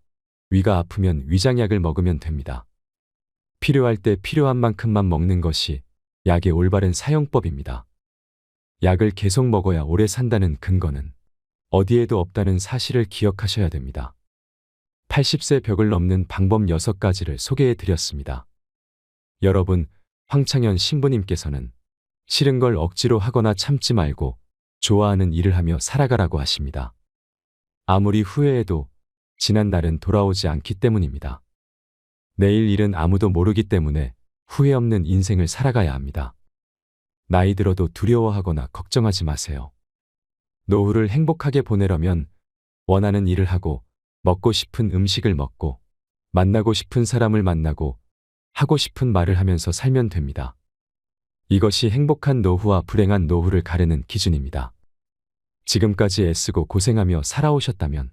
Speaker 2: 위가 아프면 위장약을 먹으면 됩니다. 필요할 때 필요한 만큼만 먹는 것이 약의 올바른 사용법입니다. 약을 계속 먹어야 오래 산다는 근거는 어디에도 없다는 사실을 기억하셔야 됩니다. 80세 벽을 넘는 방법 6가지를 소개해 드렸습니다. 여러분, 황창현 신부님께서는 싫은 걸 억지로 하거나 참지 말고 좋아하는 일을 하며 살아가라고 하십니다. 아무리 후회해도 지난 날은 돌아오지 않기 때문입니다. 내일 일은 아무도 모르기 때문에 후회 없는 인생을 살아가야 합니다. 나이 들어도 두려워하거나 걱정하지 마세요. 노후를 행복하게 보내려면 원하는 일을 하고 먹고 싶은 음식을 먹고 만나고 싶은 사람을 만나고 하고 싶은 말을 하면서 살면 됩니다. 이것이 행복한 노후와 불행한 노후를 가르는 기준입니다. 지금까지 애쓰고 고생하며 살아오셨다면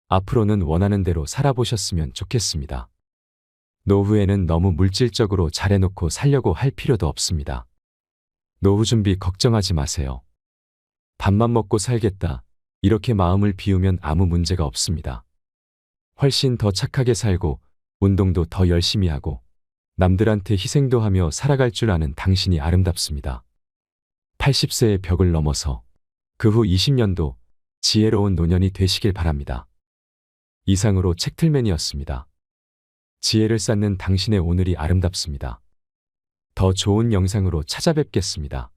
Speaker 2: 앞으로는 원하는 대로 살아보셨으면 좋겠습니다. 노후에는 너무 물질적으로 잘해놓고 살려고 할 필요도 없습니다. 노후 준비 걱정하지 마세요. 밥만 먹고 살겠다. 이렇게 마음을 비우면 아무 문제가 없습니다. 훨씬 더 착하게 살고 운동도 더 열심히 하고 남들한테 희생도 하며 살아갈 줄 아는 당신이 아름답습니다. 80세의 벽을 넘어서 그 후 20년도 지혜로운 노년이 되시길 바랍니다. 이상으로 책틀맨이었습니다. 지혜를 쌓는 당신의 오늘이 아름답습니다. 더 좋은 영상으로 찾아뵙겠습니다.